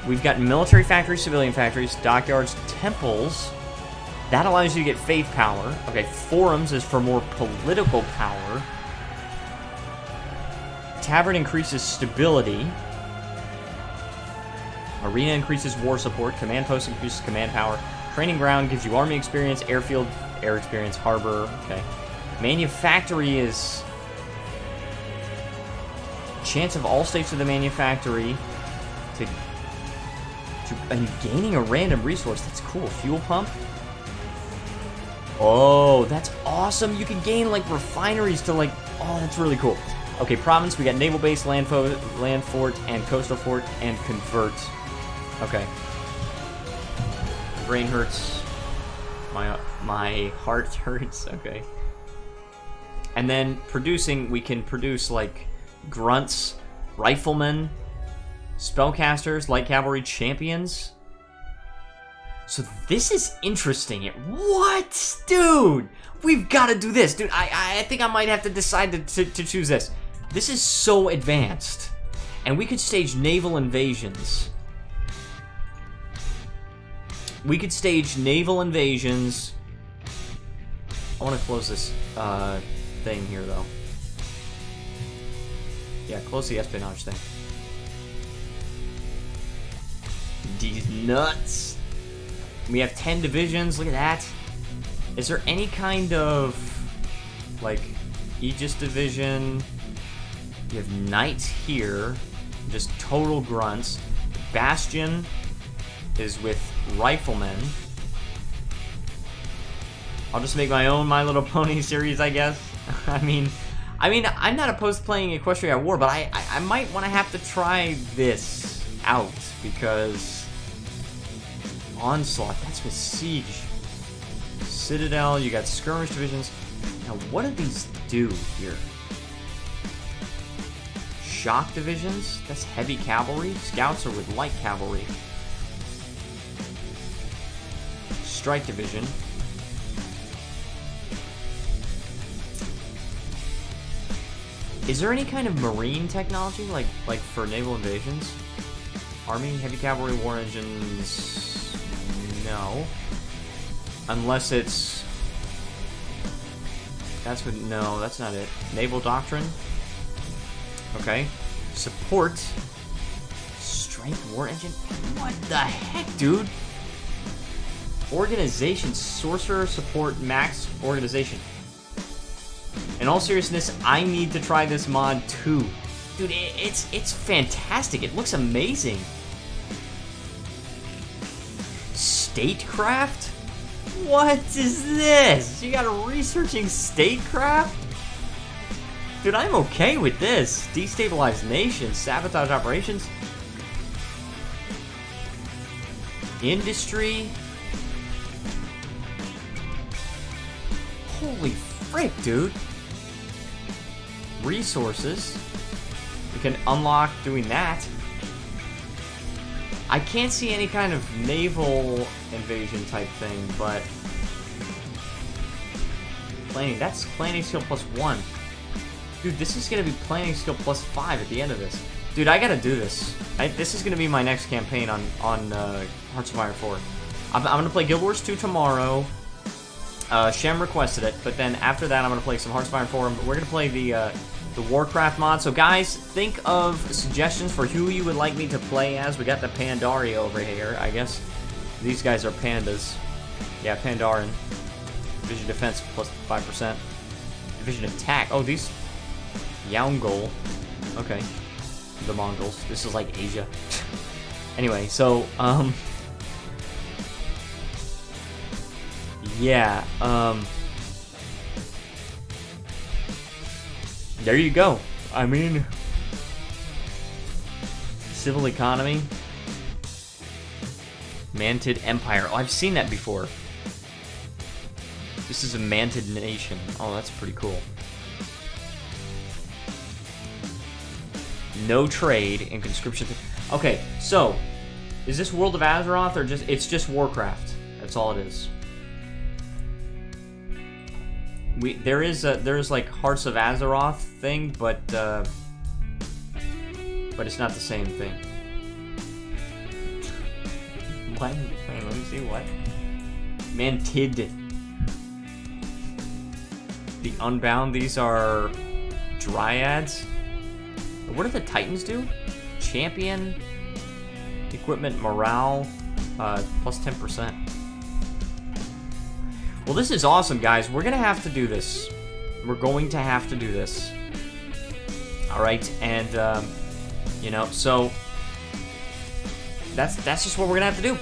We've got military factories, civilian factories, dockyards, temples. That allows you to get faith power. Okay, forums is for more political power. Tavern increases stability. Arena increases war support. Command post increases command power. Training ground gives you army experience. Airfield, air experience. Harbor, okay. Manufactory is chance of all states of the manufactory and gaining a random resource. That's cool. Fuel pump. Oh, that's awesome. You can gain like refineries to like. Oh, that's really cool. Okay, province. We got naval base, land fort, and coastal fort, and convert. Okay. Brain hurts. My heart hurts. Okay. And then producing, we can produce like grunts, riflemen, spellcasters, light cavalry champions. So this is interesting. What? Dude, we've got to do this. Dude, I think I might have to decide to choose this. This is so advanced. And we could stage naval invasions. We could stage naval invasions. I want to close this thing here, though. Yeah, close the espionage thing. These nuts. We have 10 divisions. Look at that. Is there any kind of like Aegis division? You have knights here, just total grunts. Bastion is with riflemen. I'll just make my own My Little Pony series, I guess. I mean, I'm not opposed to playing Equestria War, but I might want to have to try this out because Onslaught, that's with Siege. Citadel, you got skirmish divisions. Now, what do these do here? Shock divisions, that's heavy cavalry. Scouts are with light cavalry. Strike division. Is there any kind of marine technology, like for naval invasions? Army, heavy cavalry, war engines... No. Unless it's... That's what... No, that's not it. Naval doctrine? Okay. Support. Strength war engine? What the heck, dude? Organization. Sorcerer support max organization. In all seriousness, I need to try this mod too. Dude, it's fantastic. It looks amazing. Statecraft? What is this? You got researching statecraft? Dude, I'm okay with this. Destabilize nations, sabotage operations. Industry. Holy frick, dude. Resources. We can unlock doing that. I can't see any kind of naval invasion type thing, but planning, that's planning skill +1. Dude, this is gonna be planning skill +5 at the end of this. Dude, I gotta do this. This is gonna be my next campaign on Hearts of Iron 4. I'm gonna play Guild Wars 2 tomorrow. Shem requested it, but then after that, I'm gonna play some Hearts of Iron 4. We're gonna play the Warcraft mod. So guys, think of suggestions for who you would like me to play as. We got the Pandaria over here. I guess these guys are pandas. Yeah, Pandaren. Division defense +5%. Division attack. Oh, these Yaungol. Okay. The Mongols. This is like Asia. Anyway, so yeah, there you go. I mean, civil economy, Mantid Empire. Oh, I've seen that before. This is a Mantid nation. Oh, that's pretty cool. No trade in conscription. Okay, so is this World of Azeroth or it's just Warcraft? That's all it is. There's like Hearts of Azeroth thing, but it's not the same thing. What? Wait, let me see what. Mantid. The Unbound. These are Dryads. What do the Titans do? Champion, equipment, morale, +10%. Well, this is awesome, guys. We're gonna have to do this. We're going to have to do this. All right, and you know, so that's just what we're gonna have to do.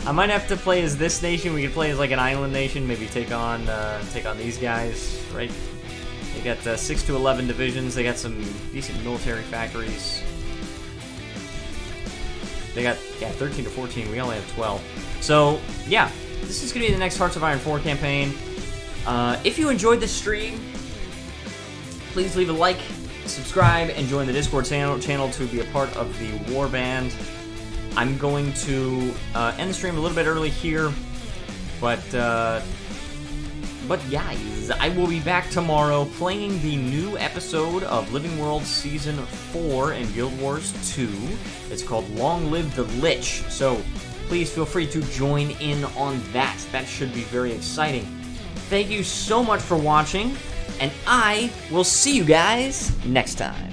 I might have to play as this nation. We could play as like an island nation. Maybe take on these guys, right? They got 6 to 11 divisions. They got some decent military factories. They got 13 to 14. We only have 12. So yeah. This is going to be the next Hearts of Iron 4 campaign. If you enjoyed this stream, please leave a like, subscribe, and join the Discord channel to be a part of the Warband. I'm going to end the stream a little bit early here, but guys, I will be back tomorrow playing the new episode of Living World Season 4 in Guild Wars 2. It's called Long Live the Lich. So please feel free to join in on that. That should be very exciting. Thank you so much for watching, and I will see you guys next time.